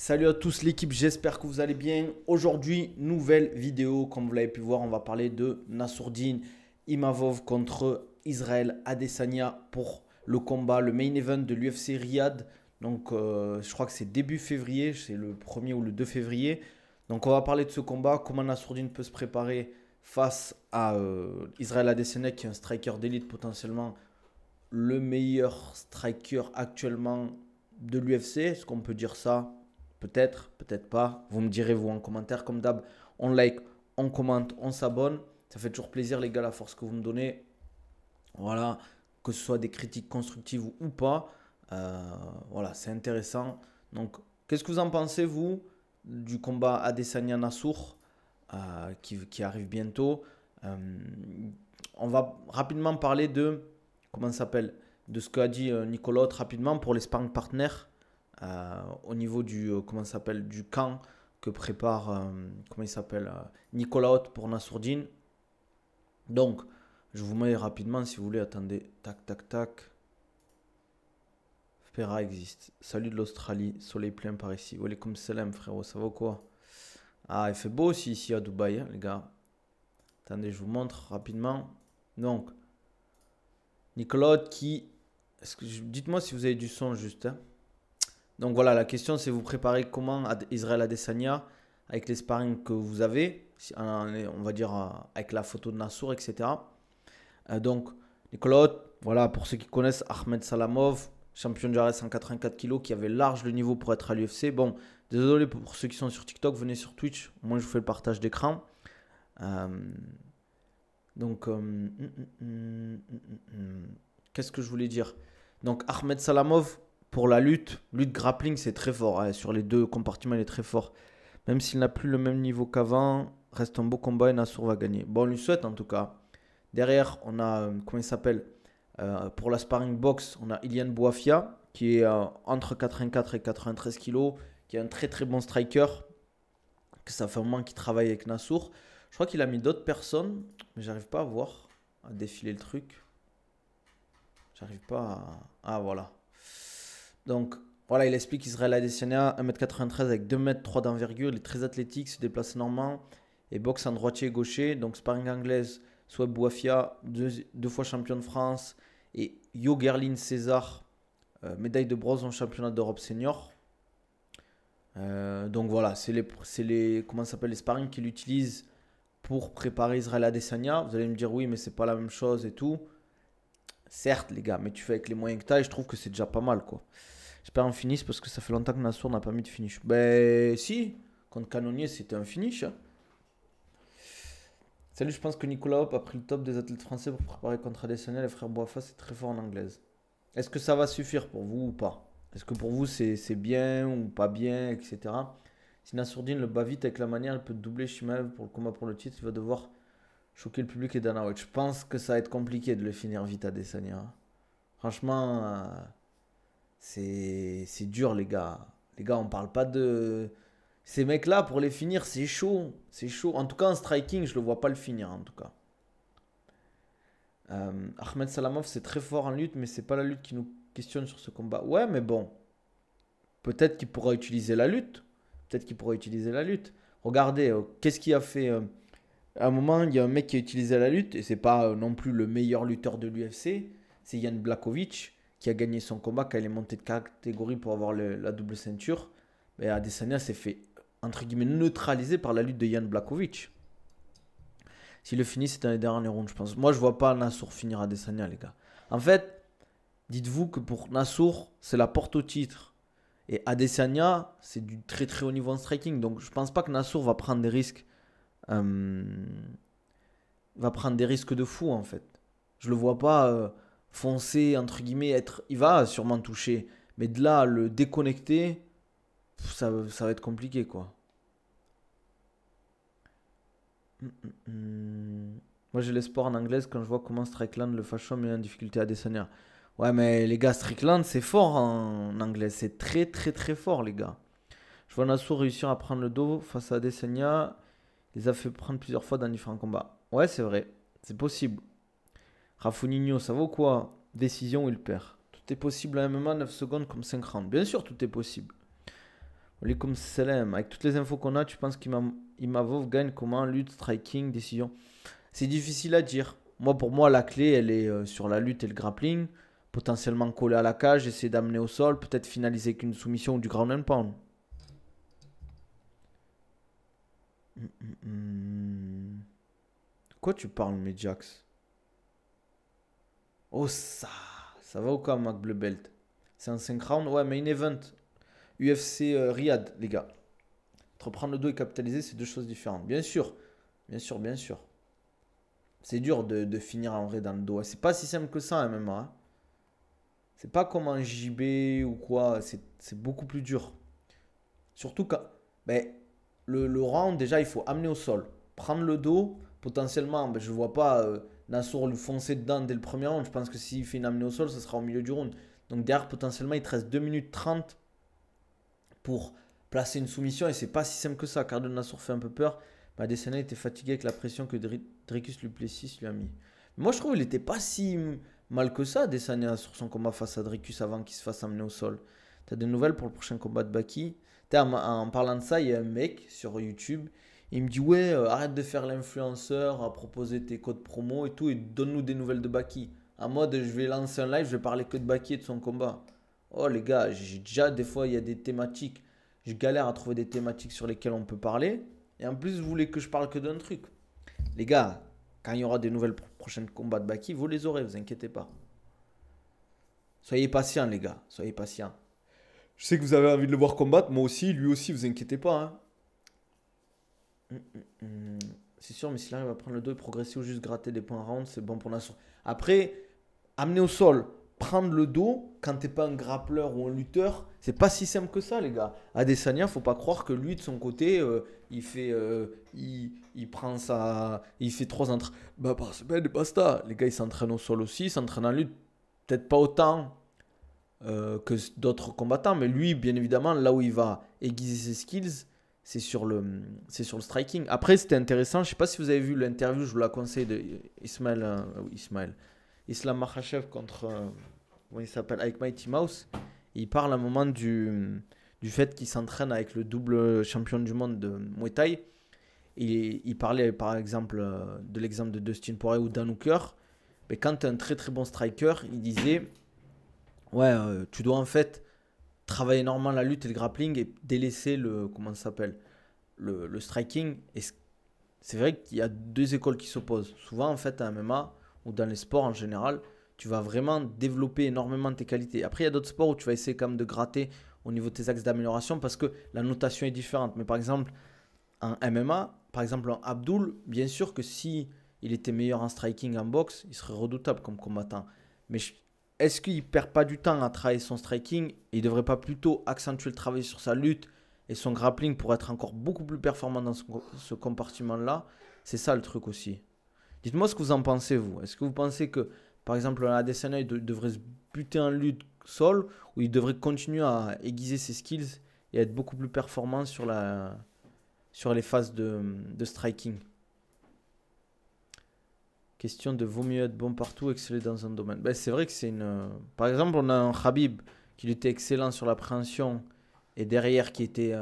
Salut à tous l'équipe, j'espère que vous allez bien. Aujourd'hui, nouvelle vidéo. Comme vous l'avez pu voir, on va parler de Nassourdine Imavov contre Israël Adesanya pour le combat, le main event de l'UFC Riyad. Donc, je crois que c'est début février, c'est le 1er ou le 2 février. Donc, on va parler de ce combat, comment Nassourdine peut se préparer face à Israël Adesanya, qui est un striker d'élite, potentiellement le meilleur striker actuellement de l'UFC. Est-ce qu'on peut dire ça? Peut-être, peut-être pas. Vous me direz, vous, en commentaire. Comme d'hab, on like, on commente, on s'abonne. Ça fait toujours plaisir, les gars, la force que vous me donnez. Voilà, que ce soit des critiques constructives ou pas. Voilà, c'est intéressant. Donc, qu'est-ce que vous en pensez, vous, du combat Adesanya-Nassour qui arrive bientôt? Euh, on va rapidement parler de, comment ça s'appelle, de ce qu'a dit Nicolas rapidement pour les sparring partners au niveau du, comment ça s'appelle, du camp que prépare, comment il s'appelle, Nicolas Haute pour Nassourdine. Donc, je vous mets rapidement si vous voulez. Attendez, tac, tac, tac. Fera existe. Salut de l'Australie, soleil plein par ici. Walaikum salam, frérot, ça va quoi? Ah, il fait beau aussi ici à Dubaï, hein, les gars. Attendez, je vous montre rapidement. Donc, Nicolas Haute qui. Dites-moi si vous avez du son juste, hein. Donc voilà, la question c'est vous préparez comment Israël Adesanya avec les sparring que vous avez, on va dire avec la photo de Nassour, etc. Donc Nicolas, voilà, pour ceux qui connaissent Ahmed Salamov, champion de Jarès 184 kg, qui avait large le niveau pour être à l'UFC. Bon, désolé pour ceux qui sont sur TikTok, venez sur Twitch, moi je vous fais le partage d'écran. Euh, donc, qu'est-ce que je voulais dire? Donc Ahmed Salamov, pour la lutte grappling, c'est très fort, hein. Sur les deux compartiments, il est très fort. Même s'il n'a plus le même niveau qu'avant, reste un beau combat et Nassour va gagner. Bon, on lui souhaite en tout cas. Derrière, on a, comment il s'appelle, pour la sparring box, on a Ilian Boafia, qui est entre 84 et 93 kilos, qui est un très très bon striker, que ça fait un moment qu'il travaille avec Nassour. Je crois qu'il a mis d'autres personnes, mais j'arrive pas à voir, à défiler le truc. J'arrive pas à... Ah, voilà. Donc, voilà, il explique Israël Adesanya, 1m93 avec 2m3 d'envergure. Il est très athlétique, se déplace énormément et boxe en droitier et gaucher. Donc, sparring anglaise, soit Bouafia, deux fois champion de France, et Yo Gerlin César, médaille de bronze en championnat d'Europe senior. Donc, voilà, comment ça s'appelle, les sparring qu'il utilise pour préparer Israël Adesanya. Vous allez me dire, oui, mais c'est pas la même chose et tout. Certes, les gars, mais tu fais avec les moyens que tu as et je trouve que c'est déjà pas mal, quoi. J'espère un finish parce que ça fait longtemps que Nassour n'a pas mis de finish. Ben si, contre Canonnier c'était un finish, hein. Salut, je pense que Nicolas Hop a pris le top des athlètes français pour préparer contre Adesanya. Les frères Boafa, c'est très fort en anglaise. Est-ce que ça va suffire pour vous ou pas? Est-ce que pour vous c'est bien ou pas bien, etc. Si Nassourdine le bat vite avec la manière, elle peut doubler Shimaev pour le combat pour le titre. Il va devoir choquer le public et Dana White. Je pense que ça va être compliqué de le finir vite à Adesanya, hein. Franchement, c'est dur, les gars. Les gars, on parle pas de. Ces mecs-là, pour les finir, c'est chaud. C'est chaud. En tout cas, en striking, je le vois pas le finir, en tout cas. Ahmed Salamov, c'est très fort en lutte, mais c'est pas la lutte qui nous questionne sur ce combat. Ouais, mais bon. Peut-être qu'il pourra utiliser la lutte. Peut-être qu'il pourra utiliser la lutte. Regardez, qu'est-ce qu'il a fait à un moment, il y a un mec qui a utilisé la lutte, et c'est pas non plus le meilleur lutteur de l'UFC. C'est Jan Blachowicz qui a gagné son combat quand il est monté de catégorie pour avoir la double ceinture. Mais Adesanya s'est fait, entre guillemets, neutraliser par la lutte de Jan Blachowicz. Si le finit, c'est dans les derniers rounds, je pense. Moi, je vois pas Nassour finir Adesanya, les gars. En fait, dites-vous que pour Nassour, c'est la porte au titre. Et Adesanya, c'est du très très haut niveau en striking. Donc, je pense pas que Nassour va prendre des risques. Va prendre des risques de fou, en fait. Je le vois pas foncer, entre guillemets, être. Il va sûrement toucher. Mais de là, le déconnecter, ça va être compliqué, quoi. Moi, j'ai l'espoir en anglaise quand je vois comment Strickland, le Fashion, met en difficulté à Adesanya. Ouais, mais les gars, Strickland, c'est fort en anglais. C'est très, très, très fort, les gars. Je vois Nassau réussir à prendre le dos face à Adesanya. Il les a fait prendre plusieurs fois dans différents combats. Ouais, c'est vrai. C'est possible. Rafonigno, ça vaut quoi? Décision où il perd. Tout est possible à un MMA, 9 secondes comme 5 rounds. Bien sûr, tout est possible. Alaikum salam. Avec toutes les infos qu'on a, tu penses qu'Imavov gagne comment? Lutte, striking, décision? C'est difficile à dire. Moi, pour moi, la clé, elle est sur la lutte et le grappling. Potentiellement coller à la cage, essayer d'amener au sol, peut-être finaliser avec une soumission ou du ground and pound. Hmm. Quoi tu parles, Medjax? Oh, ça va ou quoi, Mac Bleu Belt? C'est un 5 rounds? Ouais, main event. UFC Riyad, les gars. Entre prendre le dos et capitaliser, c'est deux choses différentes. Bien sûr, bien sûr, bien sûr. C'est dur de finir en vrai dans le dos. C'est pas si simple que ça, un MMA, hein. C'est pas comme un JB ou quoi. C'est beaucoup plus dur. Surtout quand. Ben, le round, déjà, il faut amener au sol. Prendre le dos, potentiellement, ben, je ne vois pas Nassour lui foncer dedans dès le premier round. Je pense que s'il fait une amenée au sol, ce sera au milieu du round. Donc derrière, potentiellement, il te reste 2 minutes 30 pour placer une soumission. Et c'est pas si simple que ça. Car Nassour fait un peu peur. Adesanya était fatigué avec la pression que Dricus Duplessis lui a mis. Moi, je trouve qu'il n'était pas si mal que ça, Adesanya, sur son combat face à Dricus avant qu'il se fasse amener au sol. T'as des nouvelles pour le prochain combat de Baki? En parlant de ça, il y a un mec sur YouTube. Il me dit ouais, arrête de faire l'influenceur, à proposer tes codes promo et tout, et donne-nous des nouvelles de Baki. En mode, je vais lancer un live, je vais parler que de Baki et de son combat. Oh les gars, j'ai déjà des fois, il y a des thématiques. Je galère à trouver des thématiques sur lesquelles on peut parler. Et en plus, vous voulez que je parle que d'un truc. Les gars, quand il y aura des nouvelles prochaines combats de Baki, vous les aurez, vous inquiétez pas. Soyez patients, les gars, soyez patients. Je sais que vous avez envie de le voir combattre, moi aussi, lui aussi, vous inquiétez pas, hein. C'est sûr, mais s'il arrive à prendre le dos et progresser ou juste gratter des points round, c'est bon pour l'instant. Après, amener au sol, prendre le dos, quand t'es pas un grappleur ou un lutteur, c'est pas si simple que ça, les gars. Adesanya, faut pas croire que lui, de son côté, il prend ça, il fait 3 bah, par semaine et basta. Les gars, ils s'entraînent au sol aussi, ils s'entraînent en lutte, peut-être pas autant que d'autres combattants, mais lui, bien évidemment, là où il va aiguiser ses skills, c'est sur le striking. Après, c'était intéressant. Je sais pas si vous avez vu l'interview, je vous la conseille de Islam Makhachev contre, comment il s'appelle, avec Mighty Mouse. Et il parle à un moment du fait qu'il s'entraîne avec le double champion du monde de Muay Thai. Et il parlait par exemple de l'exemple de Dustin Poirier ou Dan Hooker. Mais quand tu es un très très bon striker, il disait ouais, tu dois en fait travailler énormément la lutte et le grappling et délaisser comment ça s'appelle, le striking. Et c'est vrai qu'il y a deux écoles qui s'opposent. Souvent, en fait, à MMA ou dans les sports en général, tu vas vraiment développer énormément tes qualités. Après, il y a d'autres sports où tu vas essayer quand même de gratter au niveau de tes axes d'amélioration parce que la notation est différente. Mais par exemple, en MMA, par exemple, en Abdul, bien sûr que si il était meilleur en striking, en boxe, il serait redoutable comme combattant. Mais est-ce qu'il ne perd pas du temps à travailler son striking et il ne devrait pas plutôt accentuer le travail sur sa lutte et son grappling pour être encore beaucoup plus performant dans ce compartiment-là? C'est ça le truc aussi. Dites-moi ce que vous en pensez, vous. Est-ce que vous pensez que, par exemple, Adesanya devrait se buter en lutte sol ou il devrait continuer à aiguiser ses skills et être beaucoup plus performant sur les phases de striking? Question de vaut mieux être bon partout, exceller dans un domaine. Ben, c'est vrai que c'est une. Par exemple, on a un Khabib qui était excellent sur l'appréhension et derrière qui était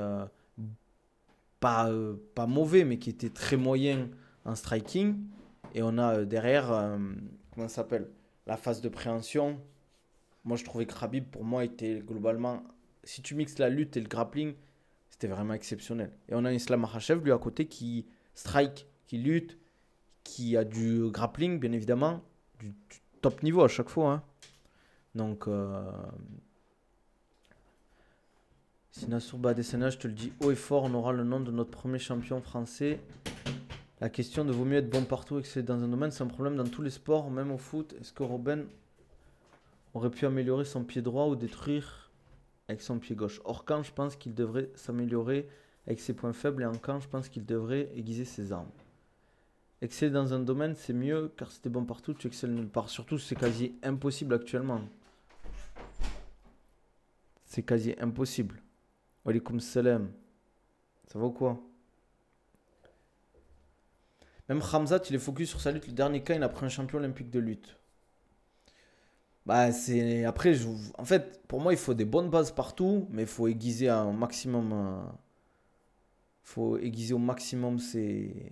pas mauvais, mais qui était très moyen en striking. Et on a derrière, comment ça s'appelle, la phase de préhension. Moi, je trouvais que Khabib, pour moi, était globalement. Si tu mixes la lutte et le grappling, c'était vraiment exceptionnel. Et on a Islam Makhachev, lui, à côté, qui strike, qui lutte, qui a du grappling, bien évidemment, du top niveau à chaque fois, hein. Donc, si Nassour bat Adesanya, je te le dis haut et fort, on aura le nom de notre premier champion français. La question de vaut mieux être bon partout et que c'est dans un domaine, c'est un problème dans tous les sports, même au foot. Est-ce que Robben aurait pu améliorer son pied droit ou détruire avec son pied gauche? Hors camp, je pense qu'il devrait s'améliorer avec ses points faibles et en camp, je pense qu'il devrait aiguiser ses armes. Exceller dans un domaine, c'est mieux car si t'es bon partout, tu excelles nulle part. Surtout, c'est quasi impossible actuellement. C'est quasi impossible. Walaikum salam. Ça va ou quoi? Même Khamzat, il est focus sur sa lutte. Le dernier cas, il a pris un champion olympique de lutte. Bah, c'est... Après, en fait, pour moi, il faut des bonnes bases partout, mais il faut aiguiser un maximum. Faut aiguiser au maximum ses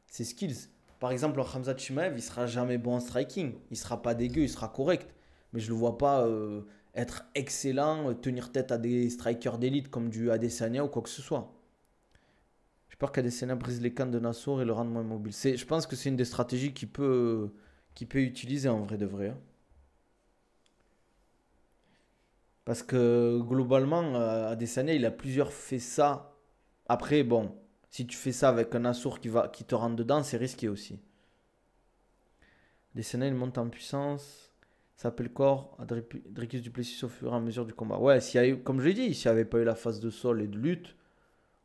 skills. Par exemple, Khamzat Chimaev, il sera jamais bon en striking. Il sera pas dégueu, il sera correct. Mais je le vois pas être excellent, tenir tête à des strikers d'élite comme du Adesanya ou quoi que ce soit. J'ai peur qu'Adesanya brise les cannes de Nassour et le rende moins mobile. Je pense que c'est une des stratégies qu'il peut utiliser en vrai de vrai, hein. Parce que globalement, Adesanya, il a plusieurs fait ça. Après, bon, si tu fais ça avec un Nassour qui te rentre dedans, c'est risqué aussi. Adesanya, il monte en puissance. Ça appelle corps à Dricus Duplessis au fur et à mesure du combat. Ouais, comme je l'ai dit, s'il n'y avait pas eu la phase de sol et de lutte,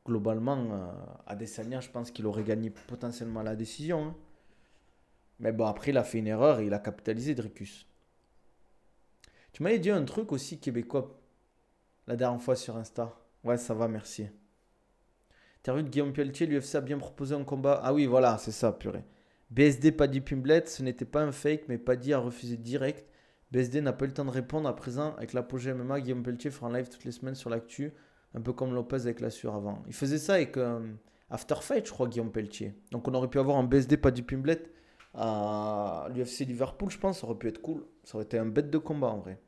globalement, Adesanya, je pense qu'il aurait gagné potentiellement la décision, hein. Mais bon, après, il a fait une erreur et il a capitalisé, Dricus. Tu m'avais dit un truc aussi québécois la dernière fois sur Insta. Ouais, ça va, merci. T'as vu de Guillaume Pelletier, l'UFC a bien proposé un combat. Ah oui, voilà, c'est ça, purée. BSD Paddy Pimblet, ce n'était pas un fake, mais Paddy a refusé direct. BSD n'a pas eu le temps de répondre à présent. Avec l'apogée MMA, Guillaume Pelletier fera un live toutes les semaines sur l'actu, un peu comme Lopez avec la sueur avant. Il faisait ça avec After Fight, je crois, Guillaume Pelletier. Donc on aurait pu avoir un BSD Paddy Pimblet à l'UFC Liverpool, je pense, ça aurait pu être cool. Ça aurait été un bête de combat en vrai.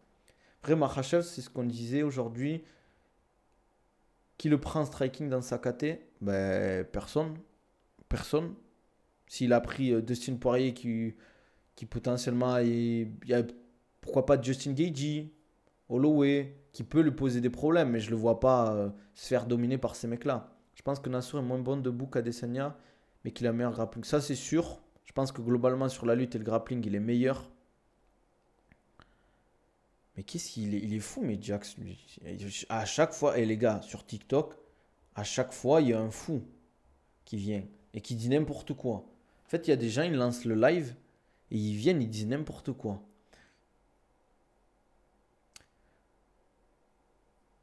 Après, Makhachev, c'est ce qu'on disait aujourd'hui. Qui le prend en striking dans sa KT? Ben, personne. Personne. S'il a pris Dustin Poirier qui potentiellement il y a pourquoi pas Justin Gaethje, Holloway qui peut lui poser des problèmes, mais je le vois pas se faire dominer par ces mecs-là. Je pense que Nassour est moins bon debout qu'Adesanya, mais qu'il a un meilleur grappling. Ça c'est sûr. Je pense que globalement sur la lutte et le grappling il est meilleur. Mais qu'est-ce qu'il est, il est fou, mais Jax, lui. À chaque fois, et les gars, sur TikTok, à chaque fois, il y a un fou qui vient et qui dit n'importe quoi. En fait, il y a des gens, ils lancent le live et ils viennent, ils disent n'importe quoi.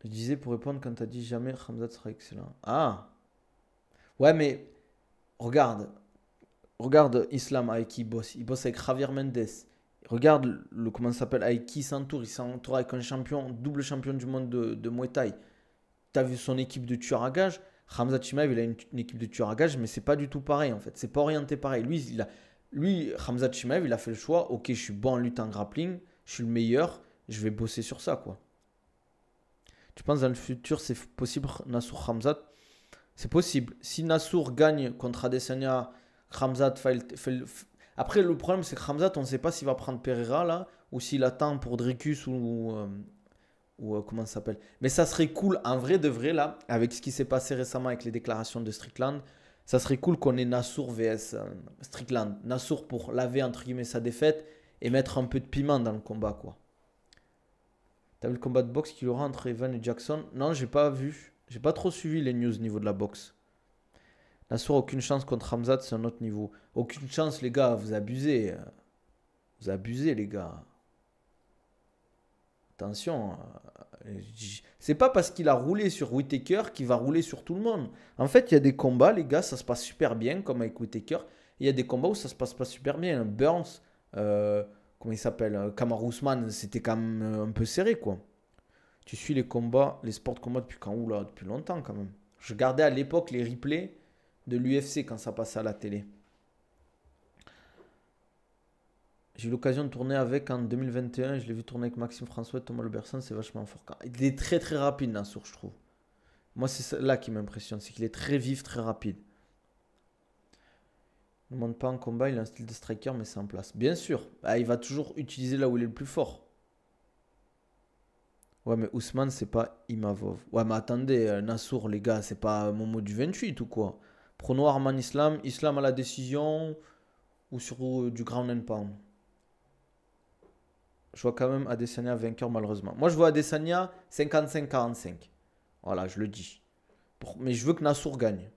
Je disais pour répondre quand t'as dit jamais Khamzat sera excellent. Ah, ouais, mais regarde, regarde Islam avec qui il bosse. Il bosse avec Javier Mendes. Regarde comment ça s'appelle, avec qui il s'entoure. Il s'entoure avec un champion, double champion du monde de Muay Thai. T'as vu son équipe de tueurs à gages. Khamzat Chimaev, il a une équipe de tueurs à gages, mais c'est pas du tout pareil en fait. C'est pas orienté pareil. Lui, Khamzat Chimaev, il a fait le choix. Ok, je suis bon en lutte en grappling, je suis le meilleur, je vais bosser sur ça quoi. Tu penses dans le futur c'est possible Nassour Khamzat? C'est possible. Si Nassour gagne contre Adesanya, Khamzat après le problème c'est que Khamzat, on ne sait pas s'il va prendre Pereira là ou s'il attend pour Dricus ou comment ça s'appelle. Mais ça serait cool, en vrai de vrai, là, avec ce qui s'est passé récemment avec les déclarations de Strickland, ça serait cool qu'on ait Nassour vs Strickland. Nassour pour laver, entre guillemets, sa défaite et mettre un peu de piment dans le combat, quoi. T'as vu le combat de boxe qu'il y aura entre Evan et Jackson? Non, j'ai pas vu. J'ai pas trop suivi les news au niveau de la boxe. Nassour, aucune chance contre Hamzat, c'est un autre niveau. Aucune chance, les gars, vous abusez. Vous abusez, les gars. Attention, c'est pas parce qu'il a roulé sur Whittaker qu'il va rouler sur tout le monde. En fait, il y a des combats, les gars, ça se passe super bien, comme avec Whittaker. Il y a des combats où ça se passe pas super bien. Burns, comment il s'appelle, Kamaru Usman, c'était quand même un peu serré, quoi. Tu suis les combats, les sports de combat depuis quand? Oula, depuis longtemps quand même. Je regardais à l'époque les replays de l'UFC quand ça passait à la télé. J'ai eu l'occasion de tourner avec en 2021. Je l'ai vu tourner avec Maxime François et Thomas Leberson. C'est vachement fort. Il est très très rapide, Nassour, je trouve. Moi, c'est là qui m'impressionne. C'est qu'il est très vif, très rapide. Il ne monte pas en combat. Il a un style de striker, mais c'est en place. Bien sûr. Bah, il va toujours utiliser là où il est le plus fort. Ouais, mais Ousmane, c'est pas Imavov. Ouais, mais attendez, Nassour, les gars, c'est pas Momo du 28 ou quoi? Prono Arman Islam. Islam à la décision ou sur du ground and pound? Je vois quand même Adesanya vainqueur malheureusement. Moi je vois Adesanya 55-45. Voilà, je le dis. Mais je veux que Nassour gagne.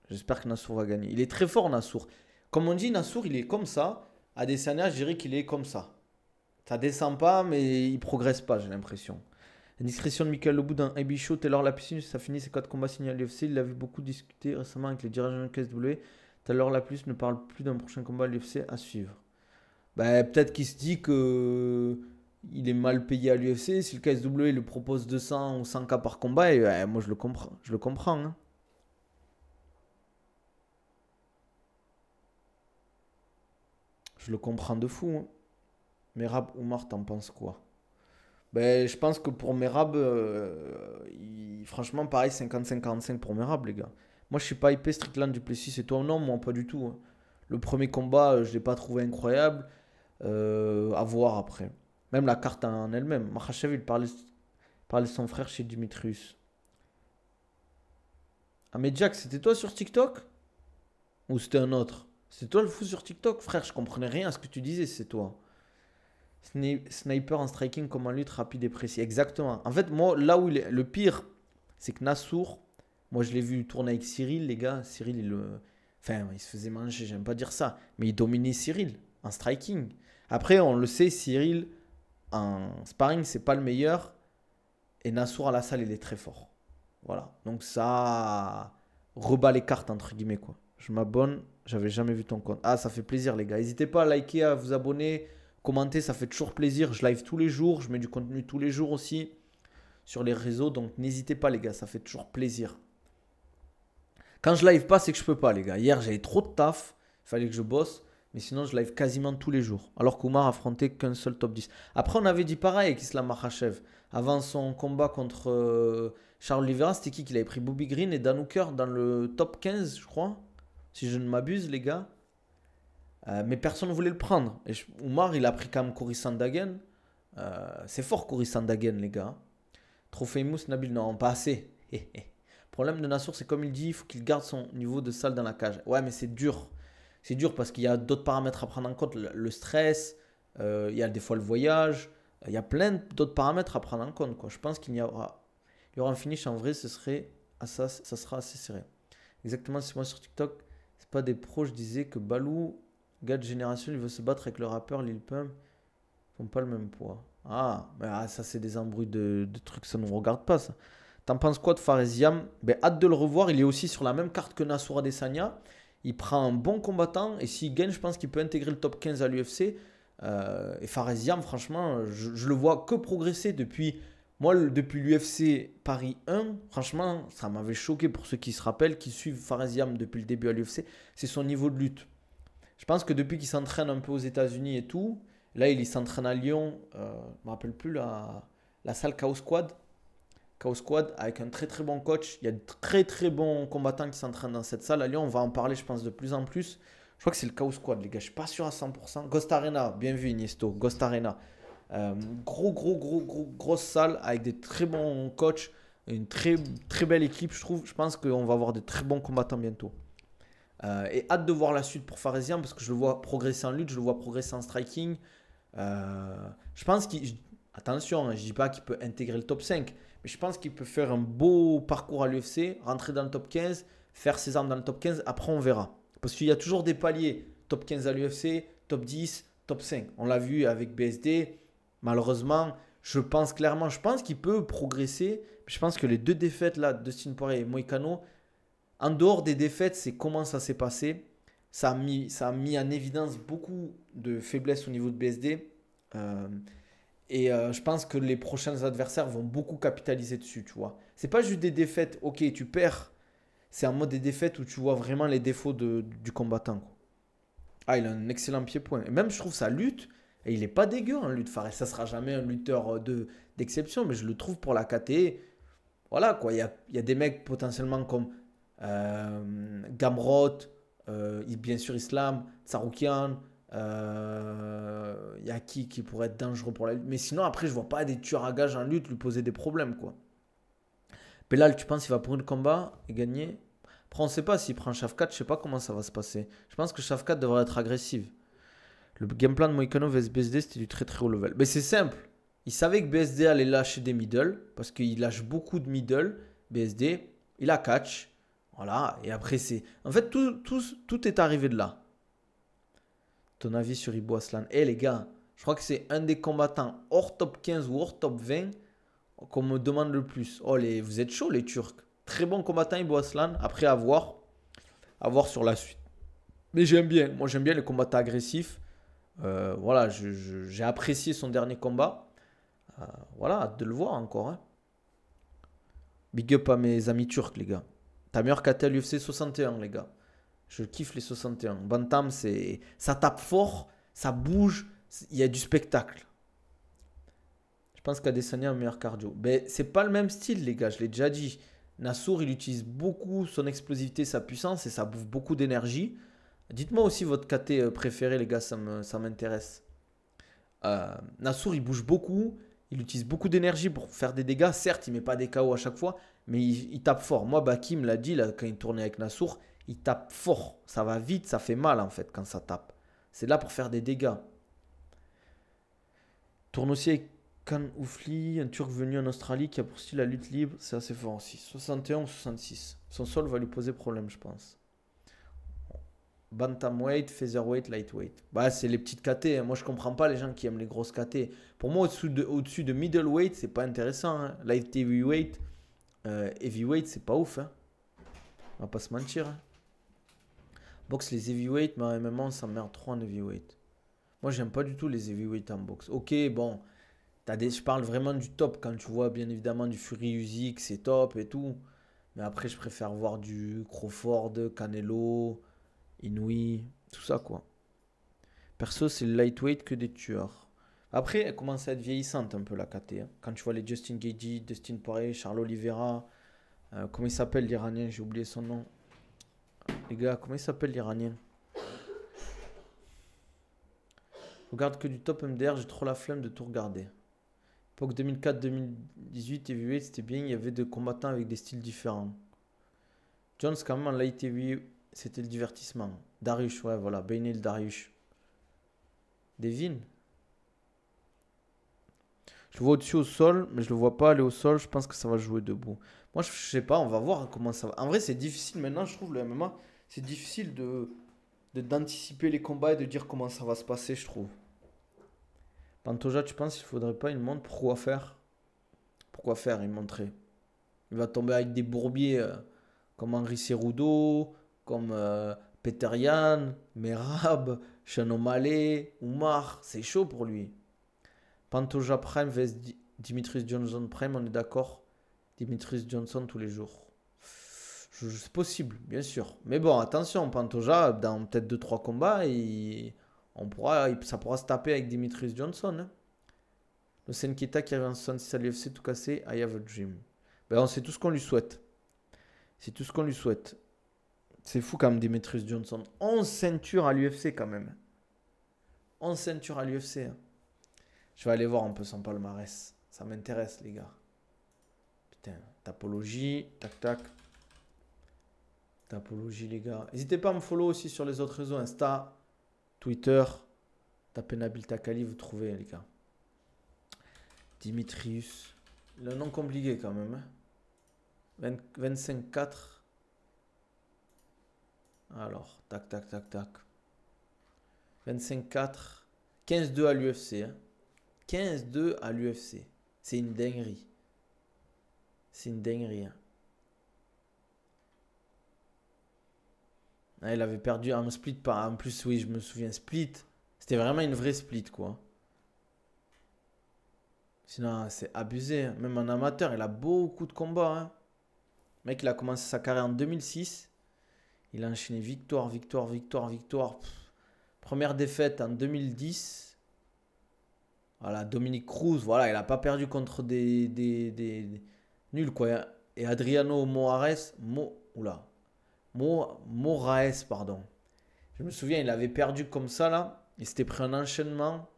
J'espère que Nassour va gagner. Il est très fort Nassour. Comme on dit, Nassour il est comme ça. Adesanya, je dirais qu'il est comme ça. Ça descend pas, mais il progresse pas, j'ai l'impression. La discrétion de Michael Lobout dans AB Show, Taylor la piscine, ça finit ses 4 combats signés à l'UFC. Il a vu beaucoup discuter récemment avec les dirigeants de KSW. Taylor la plus ne parle plus d'un prochain combat à l'UFC à suivre. Bah, peut-être qu'il se dit que il est mal payé à l'UFC. Si le KSW lui propose 200 ou 100K par combat, et, ouais, moi je le comprends. Je le comprends. Hein. Je le comprends de fou. Hein. Merab Oumar, t'en penses quoi? Ben, je pense que pour Merab, franchement, pareil, 50-45 pour Merab, les gars. Moi, je suis pas hypé Strickland du Plessis, et toi, non, moi, pas du tout. Hein. Le premier combat, je l'ai pas trouvé incroyable. À voir après. Même la carte en elle-même. Makhachev, parlait de son frère chez Dimitrius. Ah, mais Jack, c'était toi sur TikTok? Ou c'était un autre? C'était toi le fou sur TikTok? Frère, je comprenais rien à ce que tu disais, c'est toi. Sniper en striking comme en lutte rapide et précis. Exactement. En fait, moi, là où il est, le pire, c'est que Nassour, moi je l'ai vu tourner avec Cyril, les gars. Cyril, enfin, il se faisait manger, j'aime pas dire ça. Mais il dominait Cyril en striking. Après, on le sait, Cyril, en sparring, c'est pas le meilleur. Et Nassour à la salle, il est très fort. Voilà. Donc ça rebat les cartes, entre guillemets, quoi. Je m'abonne. J'avais jamais vu ton compte. Ah, ça fait plaisir, les gars. N'hésitez pas à liker, à vous abonner, commenter. Ça fait toujours plaisir. Je live tous les jours. Je mets du contenu tous les jours aussi sur les réseaux. Donc n'hésitez pas, les gars. Ça fait toujours plaisir. Quand je live pas, c'est que je peux pas, les gars. Hier, j'avais trop de taf. Il fallait que je bosse. Mais sinon, je live quasiment tous les jours. Alors qu'Oumar affrontait qu'un seul top 10. Après, on avait dit pareil avec Islam Makhachev. Avant son combat contre Charles Oliveira, c'était qui avait pris Bobby Green et Dan Hooker dans le top 15, je crois. Si je ne m'abuse, les gars. Mais personne ne voulait le prendre. Et Oumar, il a pris quand même Cory Sandhagen. C'est fort, Cory Sandhagen, les gars. Trop famous, Nabil, non, pas assez. Le problème de Nassour, c'est comme il dit, il faut qu'il garde son niveau de salle dans la cage. Ouais, mais c'est dur. C'est dur parce qu'il y a d'autres paramètres à prendre en compte. Le stress, il y a des fois le voyage. Il y a plein d'autres paramètres à prendre en compte. Quoi. Je pense qu'il y aura un finish en vrai, ça sera assez serré. Exactement, c'est moi sur TikTok. C'est pas des pros, je disais que Balou, gars de génération, il veut se battre avec le rappeur Lil Pump. Ils font pas le même poids. Ça c'est des embrouilles de trucs, ça ne nous regarde pas ça. T'en penses quoi de Faresiam? Hâte de le revoir, il est aussi sur la même carte que Nassour Adesanya. Il prend un bon combattant et s'il gagne, je pense qu'il peut intégrer le top 15 à l'UFC. Et Faresiam, franchement, je le vois que progresser depuis l'UFC Paris 1. Franchement, ça m'avait choqué pour ceux qui se rappellent, qui suivent Faresiam depuis le début à l'UFC. C'est son niveau de lutte. Je pense que depuis qu'il s'entraîne un peu aux États-Unis et tout, là, il s'entraîne à Lyon. Je ne me rappelle plus la salle Chaos Squad. Chaos Squad avec un très très bon coach. Il y a de très très bons combattants qui s'entraînent dans cette salle à Lyon. On va en parler, je pense, de plus en plus. Je crois que c'est le Chaos Squad, les gars. Je suis pas sûr à 100%. Ghost Arena, bien vu, Iniesta. Ghost Arena. Grosse salle avec des très bons coachs. Une très très belle équipe, je trouve. Je pense qu'on va avoir de très bons combattants bientôt. Et hâte de voir la suite pour Faresian parce que je le vois progresser en lutte, je le vois progresser en striking. Je pense qu'il. Attention, hein, je ne dis pas qu'il peut intégrer le top 5, mais je pense qu'il peut faire un beau parcours à l'UFC, rentrer dans le top 15, faire ses armes dans le top 15. Après, on verra. Parce qu'il y a toujours des paliers. Top 15 à l'UFC, top 10, top 5. On l'a vu avec BSD. Malheureusement, je pense qu'il peut progresser. Je pense que les deux défaites là, Dustin Poirier et Moïcano, en dehors des défaites, c'est comment ça s'est passé. Ça a mis en évidence beaucoup de faiblesses au niveau de BSD. Je pense que les prochains adversaires vont beaucoup capitaliser dessus, tu vois. C'est pas juste des défaites, ok, tu perds. C'est en mode des défaites où tu vois vraiment les défauts du combattant. Quoi. Ah, il a un excellent pied-point. Et même, je trouve sa lutte, et il est pas dégueu en lutte. Fares, ça sera jamais un lutteur d'exception, mais je le trouve pour la KT. Voilà, quoi. Il y a des mecs potentiellement comme Gamrot, bien sûr Islam, Tsaroukian. Il y a qui pourrait être dangereux pour la lutte. Mais sinon, après, je vois pas des tueurs à gages en lutte lui poser des problèmes, quoi. Belal, tu penses qu'il va prendre le combat et gagner? Après, on ne sait pas s'il prend Shafkat, je sais pas comment ça va se passer. Je pense que Shafkat devrait être agressive. Le game plan de Moïcano vs BSD, c'était du très très haut level. Mais c'est simple. Il savait que BSD allait lâcher des middle, parce qu'il lâche beaucoup de middle. BSD, il a catch. Voilà. Et après, c'est. En fait, tout est arrivé de là. Ton avis sur Ibo Aslan? Les gars, je crois que c'est un des combattants hors top 15 ou hors top 20 qu'on me demande le plus. Vous êtes chauds les Turcs. Très bon combattant Ibo Aslan. Après à voir sur la suite. Mais j'aime bien. Moi j'aime bien les combattants agressifs. Voilà, j'ai apprécié son dernier combat. Voilà, hâte de le voir encore. Hein. Big up à mes amis turcs, les gars. Ta meilleure KT à l'UFC 61, les gars. Je kiffe les 61. Bantam, ça tape fort, ça bouge, il y a du spectacle. Je pense qu'Adesanya a un meilleur cardio. Mais c'est pas le même style, les gars, je l'ai déjà dit. Nassour, il utilise beaucoup son explosivité, sa puissance et ça bouffe beaucoup d'énergie. Dites-moi aussi votre KT préféré, les gars, ça m'intéresse. Nassour, il bouge beaucoup, il utilise beaucoup d'énergie pour faire des dégâts. Certes, il met pas des KO à chaque fois, mais il tape fort. Moi, Baki me l'a dit là, quand il tournait avec Nassour, il tape fort. Ça va vite, ça fait mal en fait quand ça tape. C'est là pour faire des dégâts. Tourne aussi avec Kan Oufli, un Turc venu en Australie qui a poursuivi la lutte libre. C'est assez fort aussi. 61 ou 66. Son sol va lui poser problème, je pense. Bantamweight, featherweight, lightweight. Bah, c'est les petites KT. Hein. Moi, je comprends pas les gens qui aiment les grosses KT. Pour moi, au-dessus de middleweight, c'est pas intéressant. Hein. Light heavyweight, heavyweight, c'est pas ouf. Hein. On va pas se mentir. Hein. Boxe les heavyweight, mais en MMA, on s'emmerde trop en heavyweight. Moi, j'aime pas du tout les heavyweight en boxe. Ok, bon, je parle vraiment du top. Quand tu vois, bien évidemment, du Fury Usyk, c'est top et tout. Mais après, je préfère voir du Crawford, Canelo, Inoue, tout ça, quoi. Perso, c'est le lightweight que des tueurs. Après, elle commence à être vieillissante un peu, la KT. Hein. Quand tu vois les Justin Gaethje, Dustin Poirier, Charles Oliveira, comment il s'appelle l'Iranien? J'ai oublié son nom. Les gars, comment il s'appelle l'Iranien? Je regarde que du top MDR, j'ai trop la flemme de tout regarder. Époque 2004-2018, heavyweight, c'était bien, il y avait des combattants avec des styles différents. Jones, quand même, en light heavy, c'était le divertissement. Dariush, ouais, voilà, Beneil Dariush. Devin. Je le vois au-dessus au sol, mais je le vois pas aller au sol, je pense que ça va jouer debout. Moi, je sais pas, on va voir comment ça va. En vrai, c'est difficile maintenant, je trouve, le MMA, c'est difficile d'anticiper les combats et de dire comment ça va se passer, je trouve. Pantoja, tu penses qu'il faudrait pas une montre? Pourquoi faire? Pourquoi faire, il montrait. Il va tomber avec des bourbiers comme Henri Cerudo, comme Peter Yan, Merab, Sean O'Malley, Oumar. C'est chaud pour lui. Pantoja Prime vs Dimitris Johnson Prime, on est d'accord? Dimitris Johnson tous les jours. C'est possible, bien sûr. Mais bon, attention, Pantoja, dans peut-être 2-3 combats, ça pourra se taper avec Dimitris Johnson. Hein. Le Senkita qui arrive en 66 à l'UFC tout cassé, I have a dream. Ben, c'est tout ce qu'on lui souhaite. C'est tout ce qu'on lui souhaite. C'est fou quand même, Dimitris Johnson. 11 ceintures à l'UFC quand même. 11 ceintures à l'UFC. Hein. Je vais aller voir un peu son palmarès. Ça m'intéresse, les gars. Putain, Tapologie, tac tac. Tapologie, les gars. N'hésitez pas à me follow aussi sur les autres réseaux. Insta, Twitter. Tapez Nabil Takali, vous trouvez, les gars. Dimitrius. Le nom compliqué quand même. Hein. 25-4. Alors, tac, tac, tac, tac. 25-4. 15-2 à l'UFC. Hein. 15-2 à l'UFC. C'est une dinguerie. C'est une dinguerie. Hein. Ah, il avait perdu un split par. En plus, oui, je me souviens, split. C'était vraiment une vraie split, quoi. Sinon, c'est abusé. Hein. Même en amateur, il a beaucoup de combats. Hein. Le mec, il a commencé sa carrière en 2006. Il a enchaîné victoire, victoire, victoire, victoire. Première défaite en 2010. Voilà, Dominique Cruz. Voilà, il n'a pas perdu contre des nuls, quoi. Et Adriano Moraes. Moraes, pardon. Je me souviens, il avait perdu comme ça, là. Il s'était pris un enchaînement.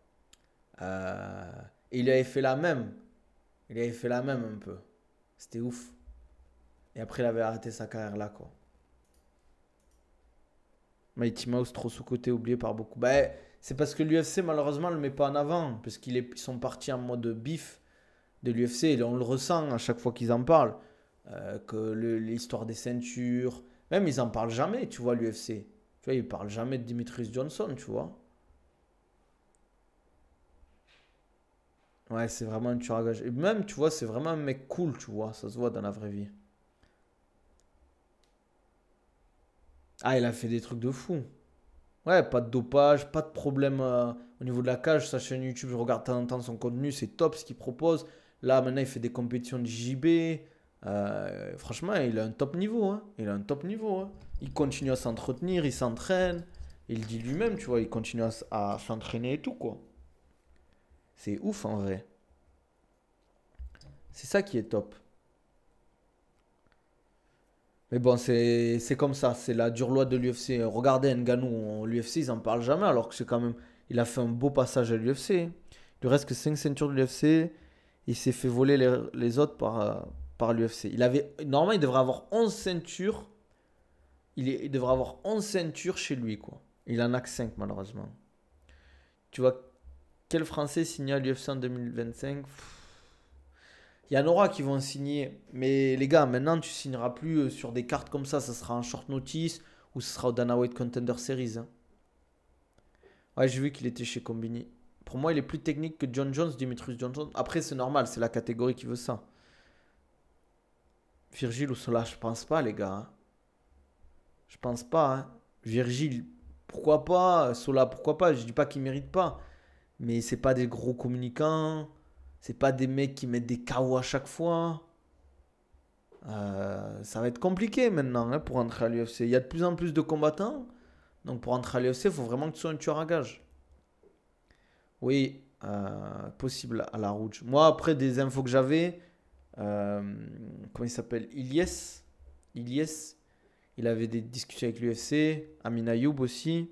Et il avait fait la même. Il avait fait la même un peu. C'était ouf. Et après, il avait arrêté sa carrière là, quoi. Mighty Mouse, trop sous-côté, oublié par beaucoup. Bah, c'est parce que l'UFC, malheureusement, ne le met pas en avant. Parce qu'ils sont partis en mode bif de l'UFC. Et on le ressent à chaque fois qu'ils en parlent. Que l'histoire des ceintures. Même, ils en parlent jamais, tu vois, l'UFC. Tu vois, ils parlent jamais de Dimitris Johnson, tu vois. Ouais, c'est vraiment un tueur à gages. Et même, tu vois, c'est vraiment un mec cool, tu vois. Ça se voit dans la vraie vie. Ah, il a fait des trucs de fou. Ouais, pas de dopage, pas de problème au niveau de la cage. Sa chaîne YouTube, je regarde de temps en temps son contenu, c'est top ce qu'il propose. Là, maintenant, il fait des compétitions de JB. Franchement, il a un top niveau, hein. Il a un top niveau, hein. Il continue à s'entretenir, il s'entraîne. Il dit lui-même, tu vois, il continue à s'entraîner et tout, quoi. C'est ouf en vrai. C'est ça qui est top. Mais bon, c'est comme ça, c'est la dure loi de l'UFC. Regardez Ngannou, l'UFC, ils en parlent jamais, alors que c'est quand même. Il a fait un beau passage à l'UFC. Il lui reste que 5 ceintures de l'UFC. Il s'est fait voler les autres par l'UFC. Normalement, il devrait avoir 11 ceintures. Il devrait avoir 11 ceintures chez lui, quoi. Il en a que 5, malheureusement. Tu vois, quel Français signe à l'UFC en 2025? Il y en aura qui vont signer. Mais les gars, maintenant, tu signeras plus sur des cartes comme ça. Ça sera en short notice ou ce sera au Dana White Contender Series, hein. Ouais, j'ai vu qu'il était chez Combini. Pour moi, il est plus technique que John Jones, Demetrius Johnson. Après, c'est normal, c'est la catégorie qui veut ça. Virgile ou Sola, je pense pas, les gars, hein. Je pense pas, hein. Virgile, pourquoi pas? Sola, pourquoi pas? Je dis pas qu'il mérite pas. Mais c'est pas des gros communicants. C'est pas des mecs qui mettent des KO à chaque fois. Ça va être compliqué maintenant, hein, pour entrer à l'UFC. Il y a de plus en plus de combattants. Donc pour entrer à l'UFC, il faut vraiment que tu sois un tueur à gage. Oui, possible à la Rouge. Moi, après des infos que j'avais, comment il s'appelle? Ilyes, il avait des discussions avec l'UFC. Amin Ayoub aussi.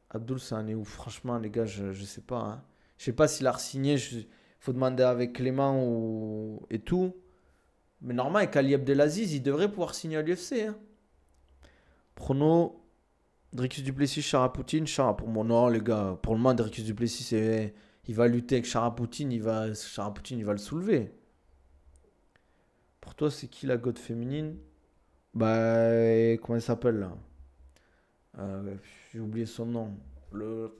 Abdul, ça en est où? Franchement, les gars, je sais pas, hein. Je sais pas s'il a re-signé. Il faut demander avec Clément et tout. Mais normalement, avec Ali Abdelaziz, il devrait pouvoir signer à l'UFC, hein. Prono, Dricus Duplessis, Charapoutine. Pour moi, non, les gars. Pour le moment, Dricus Duplessis, il va lutter avec Charapoutine. Charapoutine, il va le soulever. Pour toi, c'est qui la goth féminine? Bah, comment elle s'appelle là? J'ai oublié son nom. Le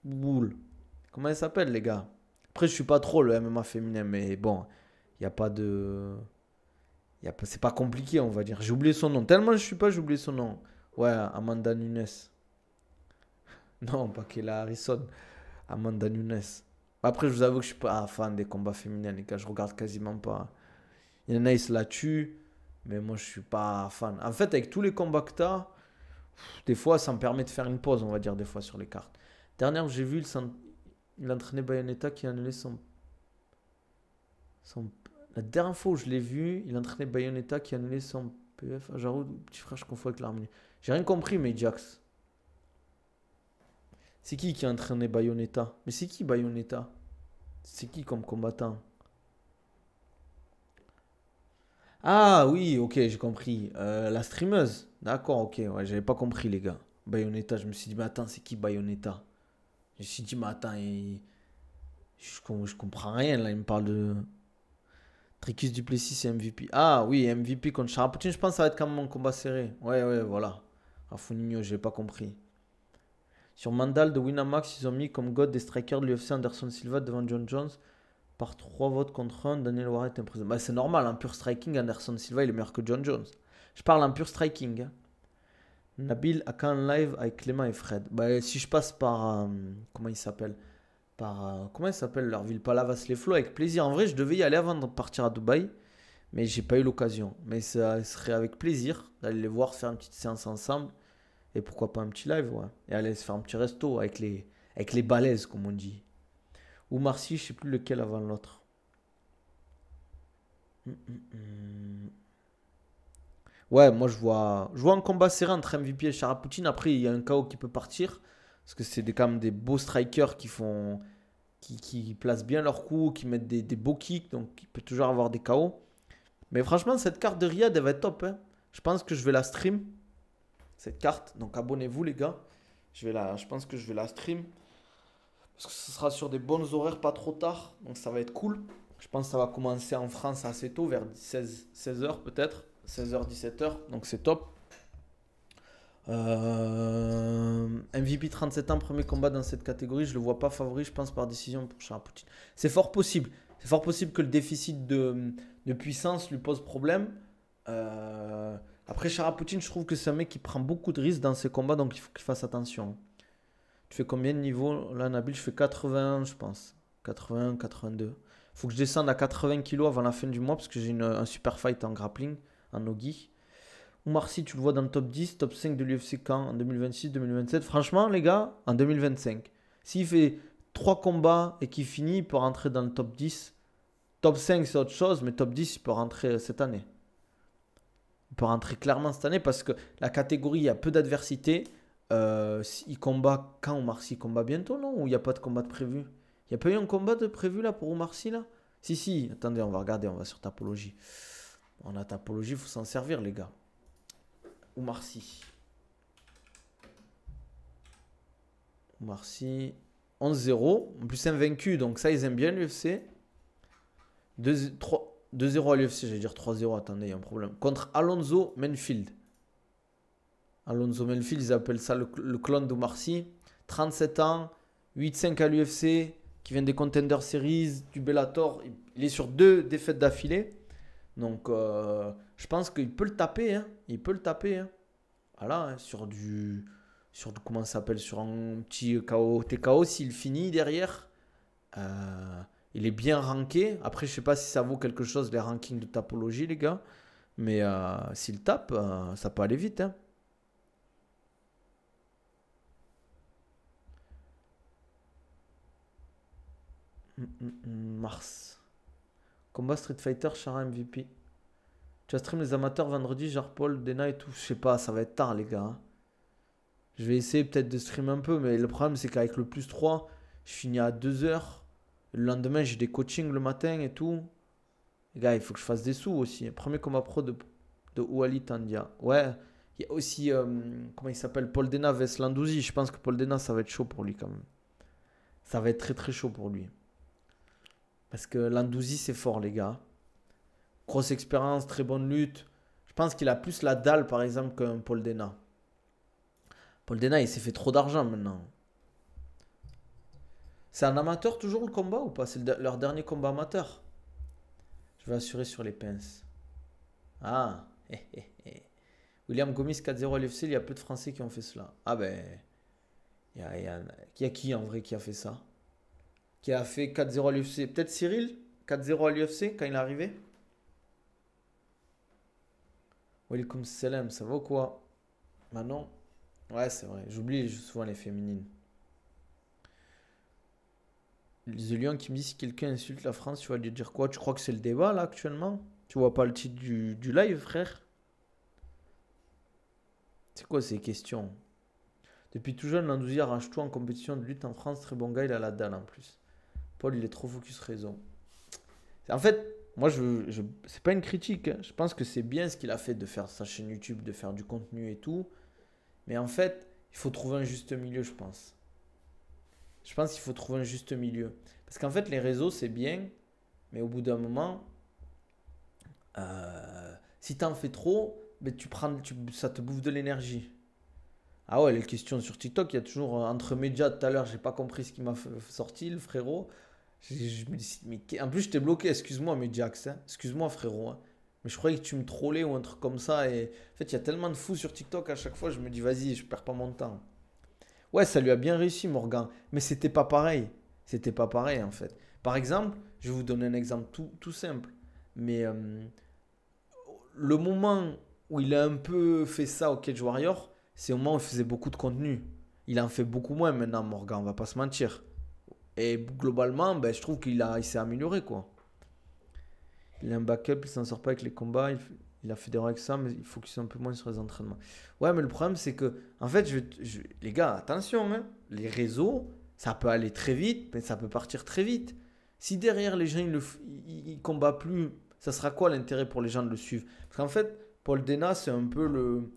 boule. Comment elle s'appelle, les gars? Après, je suis pas trop le MMA féminin, mais bon, il y a pas de. C'est pas compliqué, on va dire. J'ai oublié son nom. Tellement je suis pas, j'ai oublié son nom. Ouais, Amanda Nunes. Non, pas Kayla Harrison. Amanda Nunes. Après, je vous avoue que je suis pas fan des combats féminins, les gars. Je regarde quasiment pas. Il y en a, ils se la tuent. Mais moi, je suis pas fan. En fait, avec tous les combats que t'as, des fois, ça me permet de faire une pause, on va dire, des fois, sur les cartes. Dernière, j'ai vu, il entraînait Bayonetta qui a annulé son. La dernière fois où je l'ai vu, il entraînait Bayonetta qui a annulé son PF. Ah, j'avoue, petit frère, je confonds avec l'harmonie. J'ai rien compris, mais Jax. C'est qui a entraîné Bayonetta? Mais c'est qui Bayonetta? C'est qui comme combattant? Ah oui, ok, j'ai compris. La streameuse. D'accord, ok, ouais, j'avais pas compris, les gars. Bayonetta, je me suis dit, mais attends, c'est qui Bayonetta? Je me suis dit, mais attends, je comprends rien, là, il me parle de. Dricus Duplessis, c'est MVP. Ah oui, MVP contre Charapoutine, je pense que ça va être quand même un combat serré. Ouais, ouais, voilà. Rafonigno, j'ai pas compris. Sur Mandal de Winamax, ils ont mis comme god des strikers de l'UFC Anderson Silva devant John Jones. Par 3 votes contre 1, Daniel Warren est impressionnant. Bah, c'est normal, en pur striking, Anderson Silva il est meilleur que John Jones. Je parle en pur striking, hein. Nabil Akan live avec Clément et Fred. Bah, si je passe par. Comment il s'appelle? Comment il s'appelle leur ville? Palavas les Flots, avec plaisir. En vrai, je devais y aller avant de partir à Dubaï, mais j'ai pas eu l'occasion. Mais ça serait avec plaisir d'aller les voir, faire une petite séance ensemble. Et pourquoi pas un petit live, ouais. Et aller se faire un petit resto avec les balaises, comme on dit. Ou Marcy, je sais plus lequel avant l'autre. Ouais, moi je vois un combat serré entre MVP et Charapoutine. Après, il y a un KO qui peut partir. Parce que c'est quand même des beaux strikers qui placent bien leurs coups, qui mettent des beaux kicks. Donc il peut toujours avoir des KO. Mais franchement, cette carte de Riyad, elle va être top, hein. Je pense que je vais la stream, cette carte. Donc abonnez-vous, les gars. Je pense que je vais la stream. Parce que ce sera sur des bons horaires, pas trop tard. Donc ça va être cool. Je pense que ça va commencer en France assez tôt, vers 16h peut-être. 16h, 17h. Donc c'est top. MVP 37 ans, premier combat dans cette catégorie. Je le vois pas favori, je pense, par décision pour Charapoutine. C'est fort possible. C'est fort possible que le déficit de puissance lui pose problème. Après, Charapoutine, je trouve que c'est un mec qui prend beaucoup de risques dans ses combats, donc il faut qu'il fasse attention. Tu fais combien de niveaux là, Nabil? Je fais 81, je pense. 81, 82. Faut que je descende à 80 kilos avant la fin du mois parce que j'ai un super fight en grappling, en nogi. Oumar Sy, tu le vois dans le top 10, top 5 de l'UFC quand? En 2026, 2027. Franchement, les gars, en 2025. S'il fait 3 combats et qu'il finit, il peut rentrer dans le top 10. Top 5, c'est autre chose, mais top 10, il peut rentrer cette année. Il peut rentrer clairement cette année parce que la catégorie, il y a peu d'adversité. Il combat quand Oumar Sy? Il combat bientôt, non? Ou il n'y a pas de combat de prévu? Il n'y a pas eu un combat de prévu là pour Oumar Sy là? Si, si, attendez, on va regarder, on va sur Tapologie. On a Tapologie, il faut s'en servir, les gars. Oumar Sy. Oumar Sy. 11-0. En plus, invaincu, donc ça, ils aiment bien l'UFC. 2-0 à l'UFC, j'allais dire 3-0, attendez, il y a un problème. Contre Alonso Menfield. Alonso Menfield, ils appellent ça le clone d'Oumar Sy. 37 ans, 8-5 à l'UFC, qui vient des Contender Series, du Bellator. Il est sur 2 défaites d'affilée. Donc, je pense qu'il peut le taper. Hein. Il peut le taper. Hein. Voilà, hein, sur du. Comment ça s'appelle? Sur un petit KO, TKO, s'il finit derrière. Il est bien ranké. Après, je sais pas si ça vaut quelque chose, les rankings de Tapologie, les gars. Mais s'il tape, ça peut aller vite. Hein. Mars. Combat Street Fighter, Chara MVP. Tu vas stream les amateurs vendredi, genre Paul, Dena et tout. Je sais pas, ça va être tard, les gars. Hein. Je vais essayer peut-être de stream un peu, mais le problème, c'est qu'avec le plus 3, je finis à 2h. Le lendemain, j'ai des coachings le matin et tout. Les gars, il faut que je fasse des sous aussi. Premier combat pro de Ouali Tandia. Ouais, il y a aussi, comment il s'appelle? Paul Dena vs Landouzi. Je pense que Paul Dena, ça va être chaud pour lui quand même. Ça va être très très chaud pour lui. Parce que Landouzi, c'est fort, les gars. Grosse expérience, très bonne lutte. Je pense qu'il a plus la dalle, par exemple, qu'un Paul Dena. Paul Dena, il s'est fait trop d'argent maintenant. C'est un amateur toujours le combat ou pas? C'est leur dernier combat amateur. Je vais assurer sur les pinces. Ah, William Gomis 4-0 à l'UFC, il y a peu de Français qui ont fait cela. Ah ben, il y a qui en vrai qui a fait ça? Qui a fait 4-0 à l'UFC? Peut-être Cyril? 4-0 à l'UFC quand il est arrivé? Welcome salam, ça va ou quoi? Manon? Ouais, c'est vrai, j'oublie souvent les féminines. The Lion qui me dit si quelqu'un insulte la France, tu vas lui dire quoi? Tu crois que c'est le débat là actuellement? Tu vois pas le titre du live, frère? C'est quoi ces questions? Depuis tout jeune, Landouzi arrache tout en compétition de lutte en France. Très bon gars, il a la dalle en plus. Paul, il est trop focus réseau. En fait, moi, c'est pas une critique. Hein. Je pense que c'est bien ce qu'il a fait de faire sa chaîne YouTube, de faire du contenu et tout. Mais en fait, il faut trouver un juste milieu, je pense. Je pense qu'il faut trouver un juste milieu. Parce qu'en fait, les réseaux, c'est bien. Mais au bout d'un moment, si t'en fais trop, ben ça te bouffe de l'énergie. Ah ouais, les questions sur TikTok, il y a toujours entre médias tout à l'heure, j'ai pas compris ce qui m'a sorti, le frérot. Je me dis, mais en plus, je t'ai bloqué, excuse-moi, Mediax, hein. Excuse-moi, frérot. Hein. Mais je croyais que tu me trollais ou un truc comme ça. Et en fait, il y a tellement de fous sur TikTok à chaque fois, je me dis, vas-y, je perds pas mon temps. Ouais, ça lui a bien réussi, Morgan. Mais c'était pas pareil. C'était pas pareil, en fait. Par exemple, je vais vous donner un exemple tout simple. Mais le moment où il a un peu fait ça au Cage Warrior, c'est au moment où il faisait beaucoup de contenu. Il en fait beaucoup moins maintenant, Morgan, on va pas se mentir. Et globalement, ben, je trouve il s'est amélioré, quoi. Il a un backup, il s'en sort pas avec les combats, il a fait des erreurs avec ça, mais il focus un peu moins sur les entraînements. Ouais, mais le problème, c'est que, en fait, les gars, attention, hein, les réseaux, ça peut aller très vite, mais ça peut partir très vite. Si derrière, les gens, ils combattent plus, ça sera quoi l'intérêt pour les gens de le suivre? Parce qu'en fait, Paul Dena, c'est un peu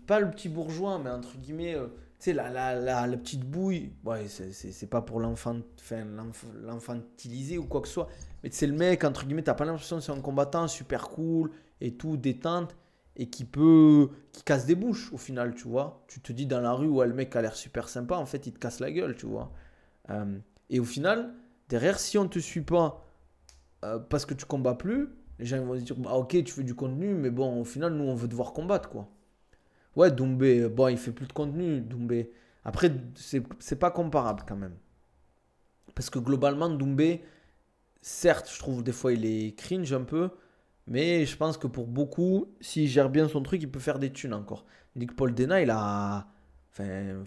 pas le petit bourgeois, mais entre guillemets, tu sais, la petite bouille. Ouais, c'est pas pour l'enfantiliser ou quoi que ce soit. Mais c'est le mec, entre guillemets, t'as pas l'impression que c'est un combattant super cool et tout, détente, et qui casse des bouches au final, tu vois. Tu te dis dans la rue, ouais, le mec a l'air super sympa, en fait, il te casse la gueule, tu vois. Et au final, derrière, si on te suit pas parce que tu combats plus, Les gens ils vont se dire, bah ok, tu fais du contenu, mais bon, au final, nous, on veut devoir combattre, quoi. Ouais, Doumbé, bon, il fait plus de contenu, Doumbé. Après, c'est pas comparable quand même. Parce que globalement, Doumbé, certes, je trouve des fois il est cringe un peu, mais je pense que pour beaucoup, s'il gère bien son truc, il peut faire des thunes encore. Nick Paul Dena, il a. Enfin.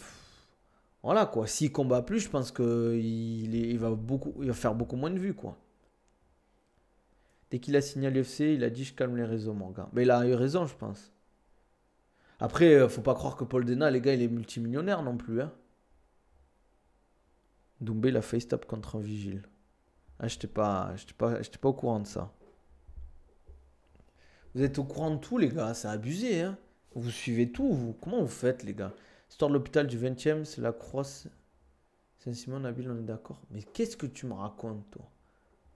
Voilà quoi. S'il combat plus, je pense il va faire beaucoup moins de vues quoi. Dès qu'il a signé à l'UFC, il a dit je calme les réseaux, mon gars. Mais il a eu raison, je pense. Après, faut pas croire que Paul Dena, les gars, il est multimillionnaire non plus. Hein. Doumbé, il a face stop contre un vigile. Ah, j'étais pas au courant de ça. Vous êtes au courant de tout, les gars, c'est abusé, hein. Vous suivez tout, vous. Comment vous faites, les gars? Histoire de l'hôpital du 20e, c'est la croix Saint-Simon, Nabil, on est d'accord. Mais qu'est-ce que tu me racontes, toi?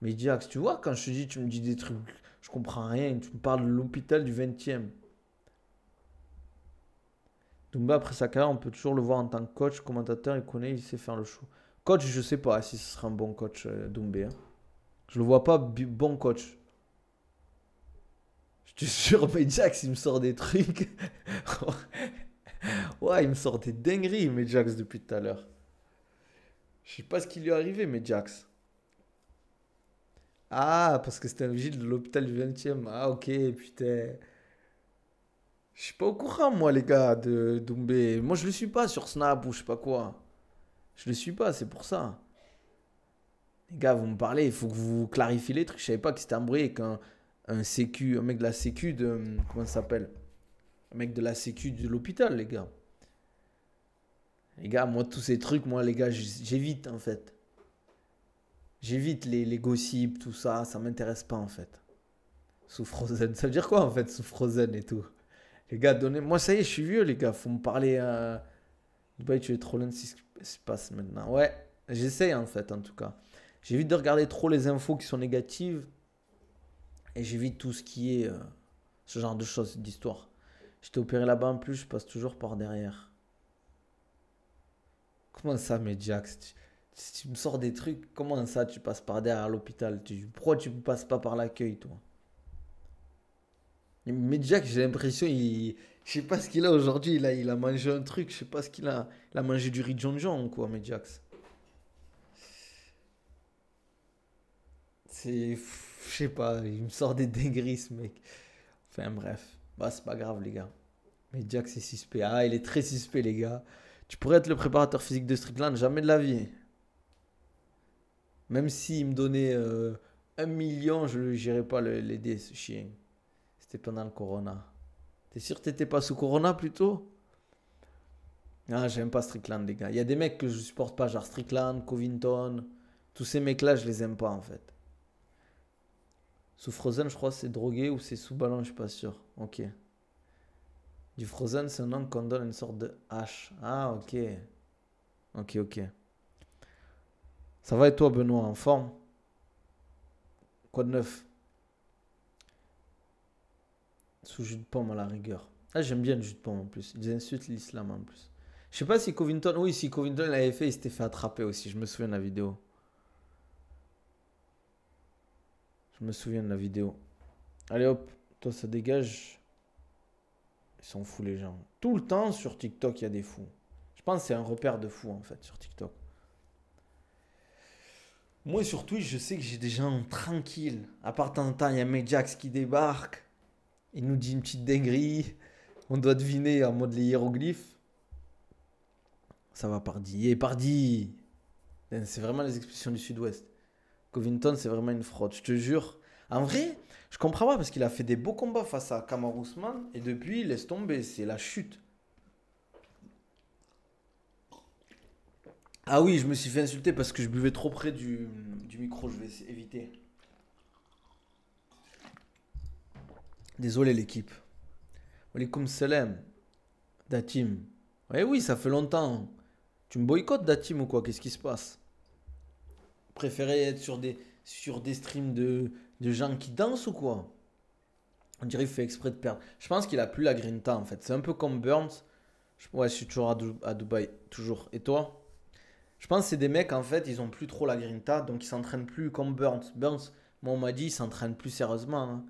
Mais Jax, tu vois, quand je te dis, tu me dis des trucs, je comprends rien. Tu me parles de l'hôpital du 20e. Dumba, après sa carrière, on peut toujours le voir en tant que coach, commentateur, il connaît, il sait faire le show. Coach, je sais pas si ce serait un bon coach, Doumbé. Hein. Je le vois pas bon coach. Je te jure, mais Jax, il me sort des trucs. Ouais, il me sort des dingueries, mais Jax, depuis tout à l'heure. Je sais pas ce qui lui est arrivé, mais Jax. Ah, parce que c'était un vigile de l'hôpital du 20e. Ah, ok, putain. Je suis pas au courant, moi, les gars, de Doumbé. Moi, je le suis pas sur Snap ou je sais pas quoi. Je le suis pas, c'est pour ça. Les gars, vous me parlez, il faut que vous clarifiez les trucs. Je savais pas que c'était embrouillé qu'un sécu, un mec de la sécu de. Comment ça s'appelle? Un mec de la sécu de l'hôpital, les gars. Les gars, moi, tous ces trucs, moi, les gars, j'évite, en fait. J'évite les gossips, tout ça, ça m'intéresse pas, en fait. Sous Frozen, ça veut dire quoi, en fait, sous Frozen et tout? Les gars, donnez. Moi, ça y est, je suis vieux, les gars, faut me parler. Dubaï, tu es trop loin de ce qui se passe maintenant. Ouais, j'essaye, en fait, en tout cas. J'évite de regarder trop les infos qui sont négatives. Et j'évite tout ce qui est ce genre de choses, d'histoire. J'étais opéré là-bas en plus, je passe toujours par derrière. Comment ça, mais Jax, tu me sors des trucs, comment ça tu passes par derrière l'hôpital? Pourquoi tu ne passes pas par l'accueil, toi? Mais Jax, j'ai l'impression, je sais pas ce qu'il a aujourd'hui, il a mangé un truc, je sais pas ce qu'il a. Il a mangé du riz John John, quoi, mais Jax. Je sais pas, il me sort des dingueries, ce mec. Enfin, bref. Bah, c'est pas grave, les gars. Mais Jax est suspect. Ah, il est très suspect, les gars. Tu pourrais être le préparateur physique de Strickland, jamais de la vie. Même s'il me donnait 1 million, je n'irais pas l'aider, ce chien. C'était pendant le Corona. T'es sûr que t'étais pas sous Corona plutôt? Ah, j'aime pas Strickland, les gars. Il y a des mecs que je supporte pas, genre Strickland, Covington. Tous ces mecs-là, je les aime pas, en fait. Sous Frozen, je crois que c'est drogué ou c'est sous ballon, je suis pas sûr. Ok. Du Frozen, c'est un nom qu'on donne une sorte de hache. Ah, ok. Ok, ok. Ça va et toi, Benoît, en forme? Quoi de neuf? Sous jus de pomme à la rigueur. Ah, j'aime bien le jus de pomme en plus. Ils insultent l'islam en plus. Je sais pas si Covington. Oui, si Covington l'avait fait, il s'était fait attraper aussi. Je me souviens de la vidéo. Je me souviens de la vidéo. Allez hop, toi ça dégage. Ils sont fous les gens. Tout le temps sur TikTok, il y a des fous. Je pense que c'est un repère de fous en fait sur TikTok. Moi sur Twitch, je sais que j'ai des gens tranquilles. À part de temps en temps, il y a Medjax qui débarque. Il nous dit une petite dinguerie. On doit deviner en mode les hiéroglyphes. Ça va pardi. Et pardi. C'est vraiment les expressions du sud-ouest. Covington, c'est vraiment une fraude, je te jure. En vrai, je comprends pas parce qu'il a fait des beaux combats face à Kamaru Usman et depuis, il laisse tomber, c'est la chute. Ah oui, je me suis fait insulter parce que je buvais trop près du micro, je vais éviter. Désolé l'équipe. Walaikum salam, Datim. Eh oui, ça fait longtemps. Tu me boycottes Datim ou quoi? Qu'est-ce qui se passe? Préférez être sur des streams de gens qui dansent ou quoi? On dirait qu'il fait exprès de perdre. Je pense qu'il a plus la grinta en fait. C'est un peu comme Burns. Ouais, je suis toujours à Dubaï. Toujours. Et toi? Je pense que c'est des mecs en fait, ils ont plus trop la grinta. Donc ils s'entraînent plus comme Burns. Burns, Moi, on m'a dit, il s'entraîne plus sérieusement. Hein.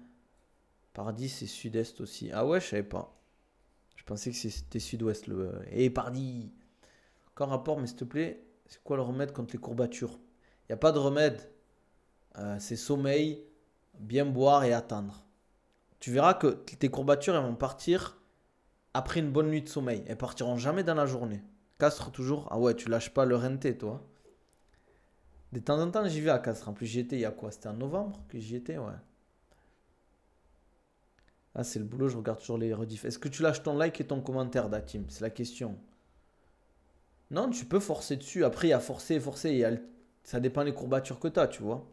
Pardy, c'est sud-est aussi. Ah ouais, je savais pas. Je pensais que c'était sud-ouest. Et Pardy. Encore rapport, mais s'il te plaît, c'est quoi le remède contre les courbatures? Il n'y a pas de remède. C'est sommeil, bien boire et attendre. Tu verras que tes courbatures, elles vont partir après une bonne nuit de sommeil. Elles partiront jamais dans la journée. Castres toujours. Ah ouais, tu lâches pas le renté, toi. De temps en temps, j'y vais à Castres. En plus, j'y étais il y a quoi? C'était en novembre que j'y étais, ouais. Ah, c'est le boulot, je regarde toujours les rediffs. Est-ce que tu lâches ton like et ton commentaire, Datim? C'est la question. Non, tu peux forcer dessus. Après, il y a forcer, forcer. Ça dépend des courbatures que tu as, tu vois.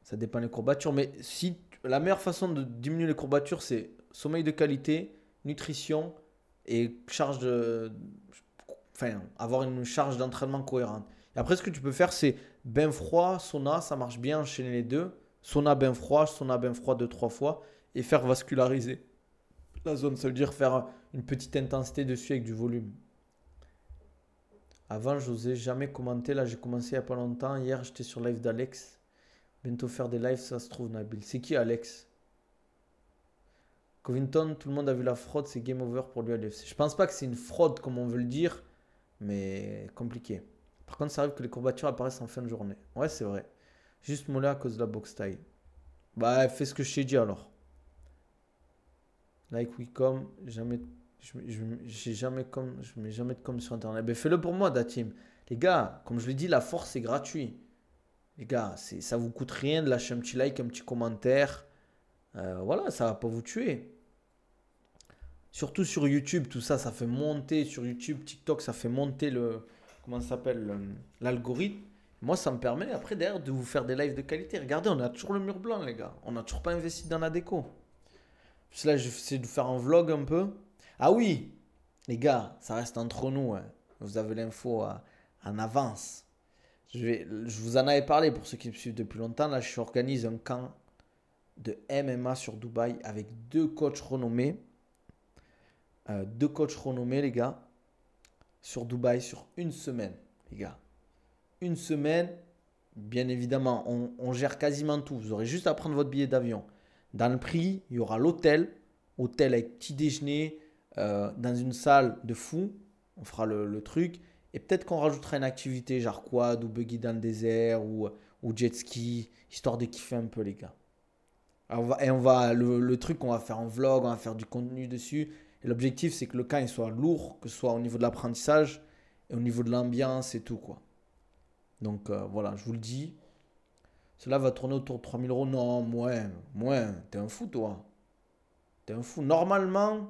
Ça dépend des courbatures. Mais si la meilleure façon de diminuer les courbatures, c'est sommeil de qualité, nutrition et charge de. Enfin, avoir une charge d'entraînement cohérente. Et après, ce que tu peux faire, c'est bain froid, sauna, ça marche bien, enchaîner les deux. Sauna, bain froid deux, trois fois et faire vasculariser la zone. Ça veut dire faire une petite intensité dessus avec du volume. Avant, je n'osais jamais commenter. Là, j'ai commencé il n'y a pas longtemps. Hier, j'étais sur live d'Alex. Bientôt faire des lives, ça se trouve, Nabil. C'est qui Alex? Covington, tout le monde a vu la fraude, c'est game over pour lui à l'UFC. Je pense pas que c'est une fraude comme on veut le dire, mais compliqué. Par contre, ça arrive que les courbatures apparaissent en fin de journée. Ouais, c'est vrai. Juste mollet à cause de la boxe taille. Bah, fais ce que je t'ai dit alors. Like Wicom, jamais, j'ai jamais comme, je mets jamais de com sur internet. Ben fais-le pour moi, Datim. Les gars, comme je l'ai dit, la force c'est gratuit. Les gars, ça vous coûte rien de lâcher un petit like, un petit commentaire. Voilà, ça va pas vous tuer. Surtout sur YouTube, tout ça, ça fait monter sur YouTube, TikTok, ça fait monter comment ça s'appelle, l'algorithme. Moi, ça me permet après derrière de vous faire des lives de qualité. Regardez, on a toujours le mur blanc, les gars. On n'a toujours pas investi dans la déco. Parce que là, j'essaie de vous faire un vlog un peu. Ah oui, les gars, ça reste entre nous. Hein. Vous avez l'info en avance. Je vous en avais parlé pour ceux qui me suivent depuis longtemps. Là, je organise un camp de MMA sur Dubaï avec deux coachs renommés. Les gars, sur Dubaï, sur une semaine, les gars. Une semaine, bien évidemment, on gère quasiment tout. Vous aurez juste à prendre votre billet d'avion. Dans le prix, il y aura l'hôtel, hôtel avec petit déjeuner, dans une salle de fou. On fera le truc. Et peut-être qu'on rajoutera une activité genre quad ou buggy dans le désert ou jet ski, histoire de kiffer un peu, les gars. Alors, le truc, on va faire un vlog, on va faire du contenu dessus. Et l'objectif, c'est que le camp il soit lourd, que ce soit au niveau de l'apprentissage et au niveau de l'ambiance et tout, quoi. Donc voilà, je vous le dis. Cela va tourner autour de 3000 euros. Non, moins. T'es un fou, toi. T'es un fou. Normalement,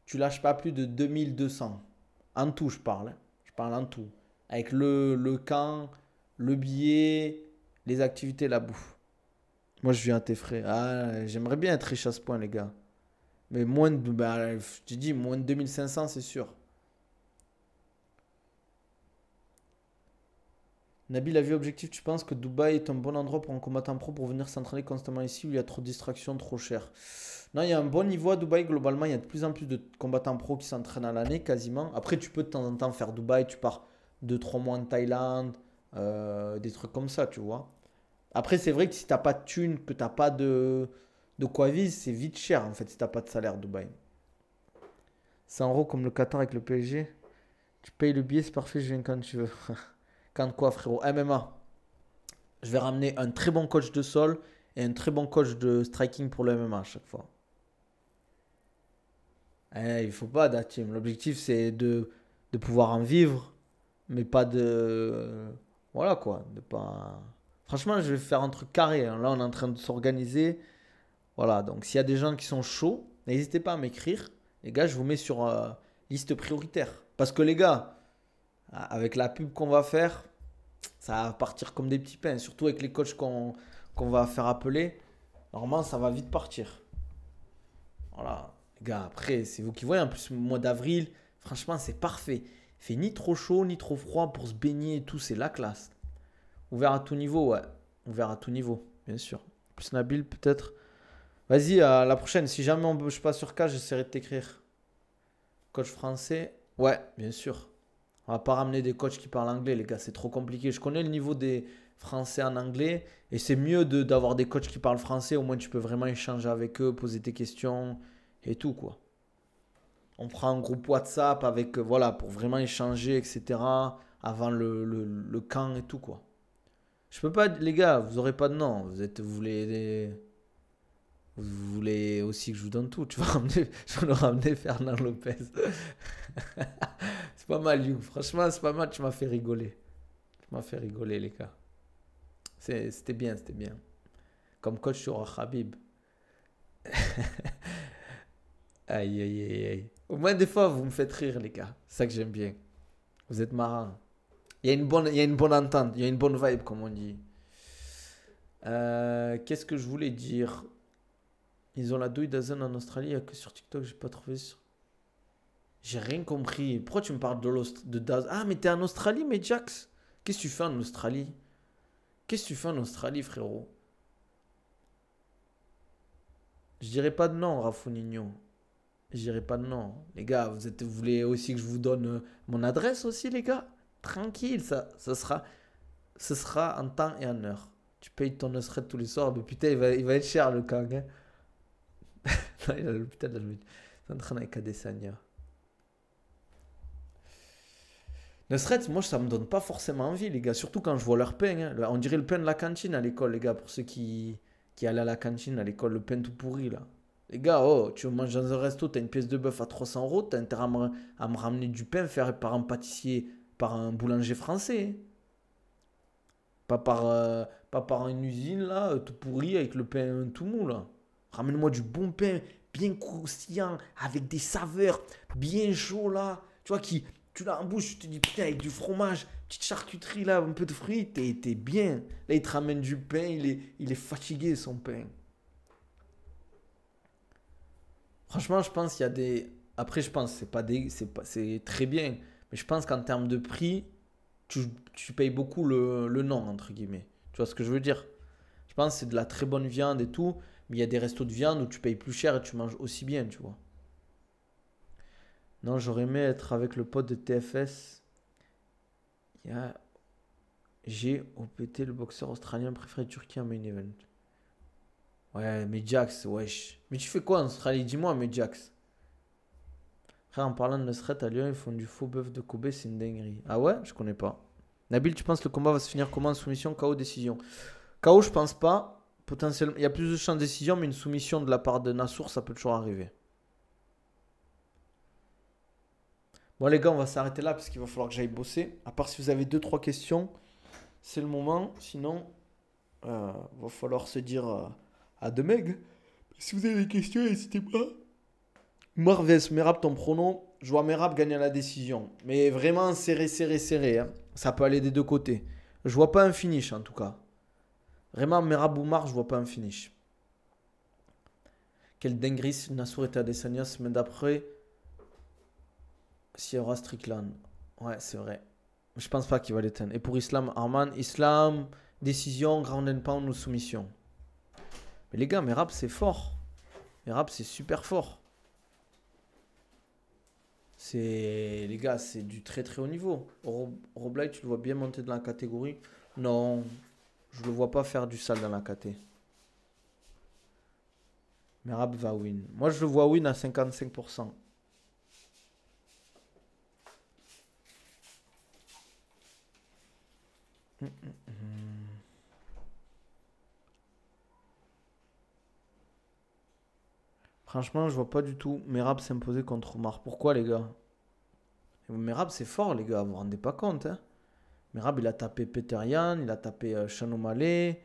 tu lâches pas plus de 2200. En tout, je parle. Hein. Je parle en tout. Avec le camp, le billet, les activités, la bouffe. Moi, je viens à tes frais. Ah, j'aimerais bien être riche à ce point, les gars. Mais moins de, bah, je te dis, moins de 2500, c'est sûr. Nabil, la vie objectif, tu penses que Dubaï est un bon endroit pour un combattant pro pour venir s'entraîner constamment ici où il y a trop de distractions, trop cher? Non, il y a un bon niveau à Dubaï. Globalement, il y a de plus en plus de combattants pro qui s'entraînent à l'année quasiment. Après, tu peux de temps en temps faire Dubaï. Tu pars 2 3 mois en Thaïlande, des trucs comme ça, tu vois. Après, c'est vrai que si t'as pas de thunes, que t'as pas de quoi vivre, c'est vite cher en fait si t'as pas de salaire Dubaï. 100 euros comme le Qatar avec le PSG. Tu payes le billet, c'est parfait, je viens quand tu veux. Quand quoi, frérot? MMA. Je vais ramener un très bon coach de sol et un très bon coach de striking pour le MMA à chaque fois. Il faut pas, Datim. L'objectif, c'est de pouvoir en vivre, mais pas de. Voilà quoi. De pas. Franchement, je vais faire un truc carré. Hein. Là, on est en train de s'organiser. Voilà. Donc, s'il y a des gens qui sont chauds, n'hésitez pas à m'écrire. Les gars, je vous mets sur liste prioritaire. Parce que les gars, avec la pub qu'on va faire, ça va partir comme des petits pains. Surtout avec les coachs qu'on va faire appeler. Normalement, ça va vite partir. Voilà. Les gars, après, c'est vous qui voyez. En plus, le mois d'avril, franchement, c'est parfait. Il fait ni trop chaud, ni trop froid pour se baigner et tout. C'est la classe. Ouvert à tout niveau, ouais. Ouvert à tout niveau, bien sûr. Plus Nabil, peut-être. Vas-y, à la prochaine. Si jamais on ne bouge pas sur cas, j'essaierai de t'écrire. Coach français, ouais, bien sûr. On va pas ramener des coachs qui parlent anglais, les gars. C'est trop compliqué. Je connais le niveau des Français en anglais. Et c'est mieux d'avoir des coachs qui parlent français. Au moins, tu peux vraiment échanger avec eux, poser tes questions et tout, quoi. On prend un groupe WhatsApp avec, voilà, pour vraiment échanger, etc. Avant le camp et tout, quoi. Je peux pas, les gars, vous aurez pas de nom. Vous voulez aussi que je vous donne tout. Tu vas ramener, je vais le ramener Fernand Lopez. C'est pas mal, You. Franchement, c'est pas mal. Tu m'as fait rigoler. Tu m'as fait rigoler, les gars. C'était bien, c'était bien. Comme coach sur Habib. Aïe, aïe, aïe, aïe. Au moins, des fois, vous me faites rire, les gars. C'est ça que j'aime bien. Vous êtes marrants. Il y a une bonne entente. Il y a une bonne vibe, comme on dit. Qu'est-ce que je voulais dire? Ils ont la douille d'Azen en Australie. Il n'y a que sur TikTok, j'ai pas trouvé sur... J'ai rien compris. Pourquoi tu me parles de Daz? Ah, mais t'es en Australie, mais Jax. Qu'est-ce que tu fais en Australie? Qu'est-ce que tu fais en Australie, frérot? Je dirais pas de non, Rafounigno. Je dirais pas de non. Les gars, vous voulez aussi que je vous donne mon adresse aussi, les gars? Tranquille, ce sera en temps et en heure. Tu payes ton Nusret tous les soirs. Mais putain, il va être cher le Kang. Hein. Non, il a l'hôpital. C'est en train avec Adesanya. Nusret, moi, ça me donne pas forcément envie, les gars. Surtout quand je vois leur pain. Hein. On dirait le pain de la cantine à l'école, les gars. Pour ceux qui allaient à la cantine à l'école, le pain tout pourri, là. Les gars, oh, tu manges dans un resto, t'as une pièce de bœuf à 300 euros, t'as intérêt à me ramener du pain fait par un pâtissier, par un boulanger français. Hein. Pas par une usine, là, tout pourri, avec le pain tout mou, là. Ramène-moi du bon pain, bien croustillant, avec des saveurs, bien chaud, là. Tu vois, tu l'as en bouche, tu te dis, putain, avec du fromage, petite charcuterie, là, un peu de fruits, t'es bien. Là, il te ramène du pain, il est fatigué, son pain. Franchement, je pense qu'il y a des... Après, je pense, c'est très bien. Mais je pense qu'en termes de prix, tu payes beaucoup le nom, entre guillemets. Tu vois ce que je veux dire? Je pense que c'est de la très bonne viande et tout. Mais il y a des restos de viande où tu payes plus cher et tu manges aussi bien, tu vois. Non, j'aurais aimé être avec le pote de TFS. Il y a J'ai OPT, le boxeur australien préféré de Turquie en main event. Ouais, mais Jax, wesh. Mais tu fais quoi en Australie? Dis-moi, mais Jax. Frère, en parlant de Nusret à Lyon, ils font du faux bœuf de Kobe, c'est une dinguerie. Ah ouais? Je connais pas. Nabil, tu penses que le combat va se finir comment? Soumission, KO, décision? KO, je pense pas. Potentiellement, il y a plus de chances de décision, mais une soumission de la part de Nassour, ça peut toujours arriver. Bon, les gars, on va s'arrêter là parce qu'il va falloir que j'aille bosser. À part si vous avez deux trois questions, c'est le moment. Sinon, va falloir se dire à demain. Si vous avez des questions, n'hésitez pas. Marves, Merab, ton prono. Je vois Merab gagner la décision. Mais vraiment serré, serré, serré. Hein. Ça peut aller des deux côtés. Je vois pas un finish en tout cas. Vraiment, Merab ou Mar, je vois pas un finish. Quelle dinguerie si Nassour était à Adesanya semaine d'après. S'il y aura Strickland. Ouais, c'est vrai. Je pense pas qu'il va l'éteindre. Et pour Islam Arman, Islam, décision, ground and pound ou soumission. Mais les gars, Merab c'est fort. Merab c'est super fort. Les gars, c'est du très très haut niveau. Roblay, tu le vois bien monter dans la catégorie. Non, je le vois pas faire du sale dans la caté. Merab va win. Moi, je le vois win à 55%. Franchement, je vois pas du tout Merab s'imposer contre Omar. Pourquoi, les gars? Merab, c'est fort, les gars. Vous vous rendez pas compte, hein? Merab, il a tapé Peter Yan, il a tapé Sean O'Malley,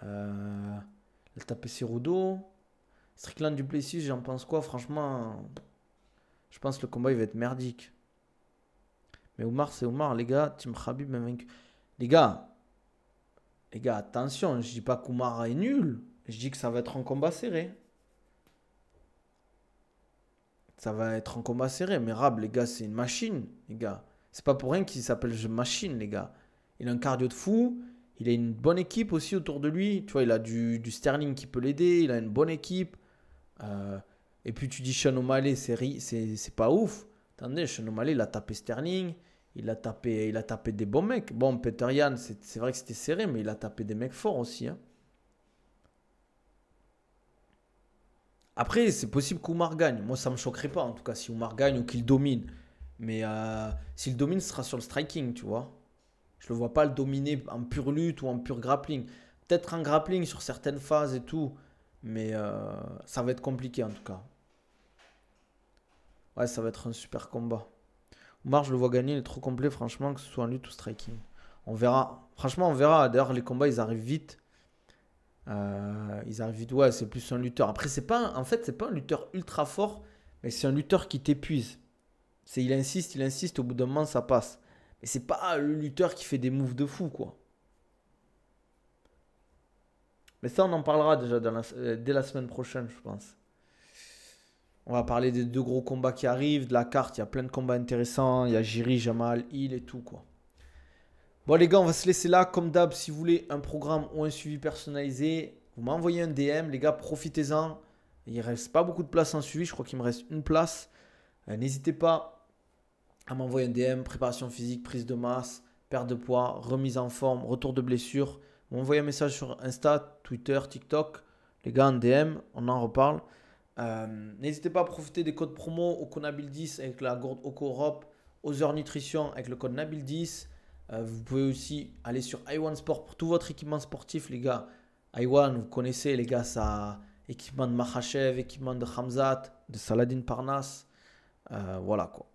il a tapé Cerudo. Strickland Duplessis, j'en pense quoi? Franchement, je pense que le combat, il va être merdique. Mais Omar, c'est Omar, les gars. Team Khabib est vaincu. Les gars, attention, je dis pas qu'Omar est nul. Je dis que ça va être un combat serré. Ça va être un combat serré. Mais Rab, les gars, c'est une machine, les gars. C'est pas pour rien qu'il s'appelle machine, les gars. Il a un cardio de fou. Il a une bonne équipe aussi autour de lui. Tu vois, il a du Sterling qui peut l'aider. Il a une bonne équipe. Et puis tu dis Sean O'Malley, c'est pas ouf. Attendez, Sean O'Malley, il a tapé Sterling. il a tapé des bons mecs. Bon, Peter Yan, c'est vrai que c'était serré, mais il a tapé des mecs forts aussi. Hein. Après, c'est possible qu'Oumar gagne. Moi, ça me choquerait pas, en tout cas, si Oumar gagne ou qu'il domine. Mais s'il domine, ce sera sur le striking, tu vois. Je le vois pas le dominer en pure lutte ou en pure grappling. Peut-être en grappling sur certaines phases et tout. Mais ça va être compliqué, en tout cas. Ouais, ça va être un super combat. Oumar, je le vois gagner, il est trop complet, franchement, que ce soit en lutte ou striking. On verra. Franchement, on verra. D'ailleurs, les combats, ils arrivent vite. Ils arrivent vite. Ouais, c'est plus un lutteur. Après, en fait, c'est pas un lutteur ultra fort, mais c'est un lutteur qui t'épuise. Il insiste, au bout d'un moment, ça passe. Mais c'est pas le lutteur qui fait des moves de fou, quoi. Mais ça, on en parlera déjà dès la semaine prochaine, je pense. On va parler des deux gros combats qui arrivent, de la carte. Il y a plein de combats intéressants. Il y a Jiri, Jamal, Hill et tout, quoi. Bon les gars, on va se laisser là. Comme d'hab, si vous voulez un programme ou un suivi personnalisé, vous m'envoyez un DM. Les gars, profitez-en. Il ne reste pas beaucoup de place en suivi. Je crois qu'il me reste une place. N'hésitez pas à m'envoyer un DM. Préparation physique, prise de masse, perte de poids, remise en forme, retour de blessure. Vous m'envoyez un message sur Insta, Twitter, TikTok. Les gars, en DM, on en reparle. N'hésitez pas à profiter des codes promo au code Nabil10 avec la gourde Oco Europe. Other Nutrition avec le code Nabil10. Vous pouvez aussi aller sur iOne Sport pour tout votre équipement sportif, les gars. iOne, vous connaissez, les gars, ça équipement de Makhachev, équipement de Khamzat, de Saladin Parnasse. Voilà quoi.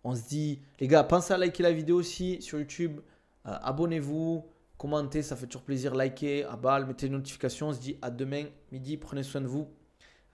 On se dit, les gars, pensez à liker la vidéo aussi sur YouTube. Abonnez-vous, commentez, ça fait toujours plaisir. Likez, à balle, mettez les notifications. On se dit à demain midi. Prenez soin de vous.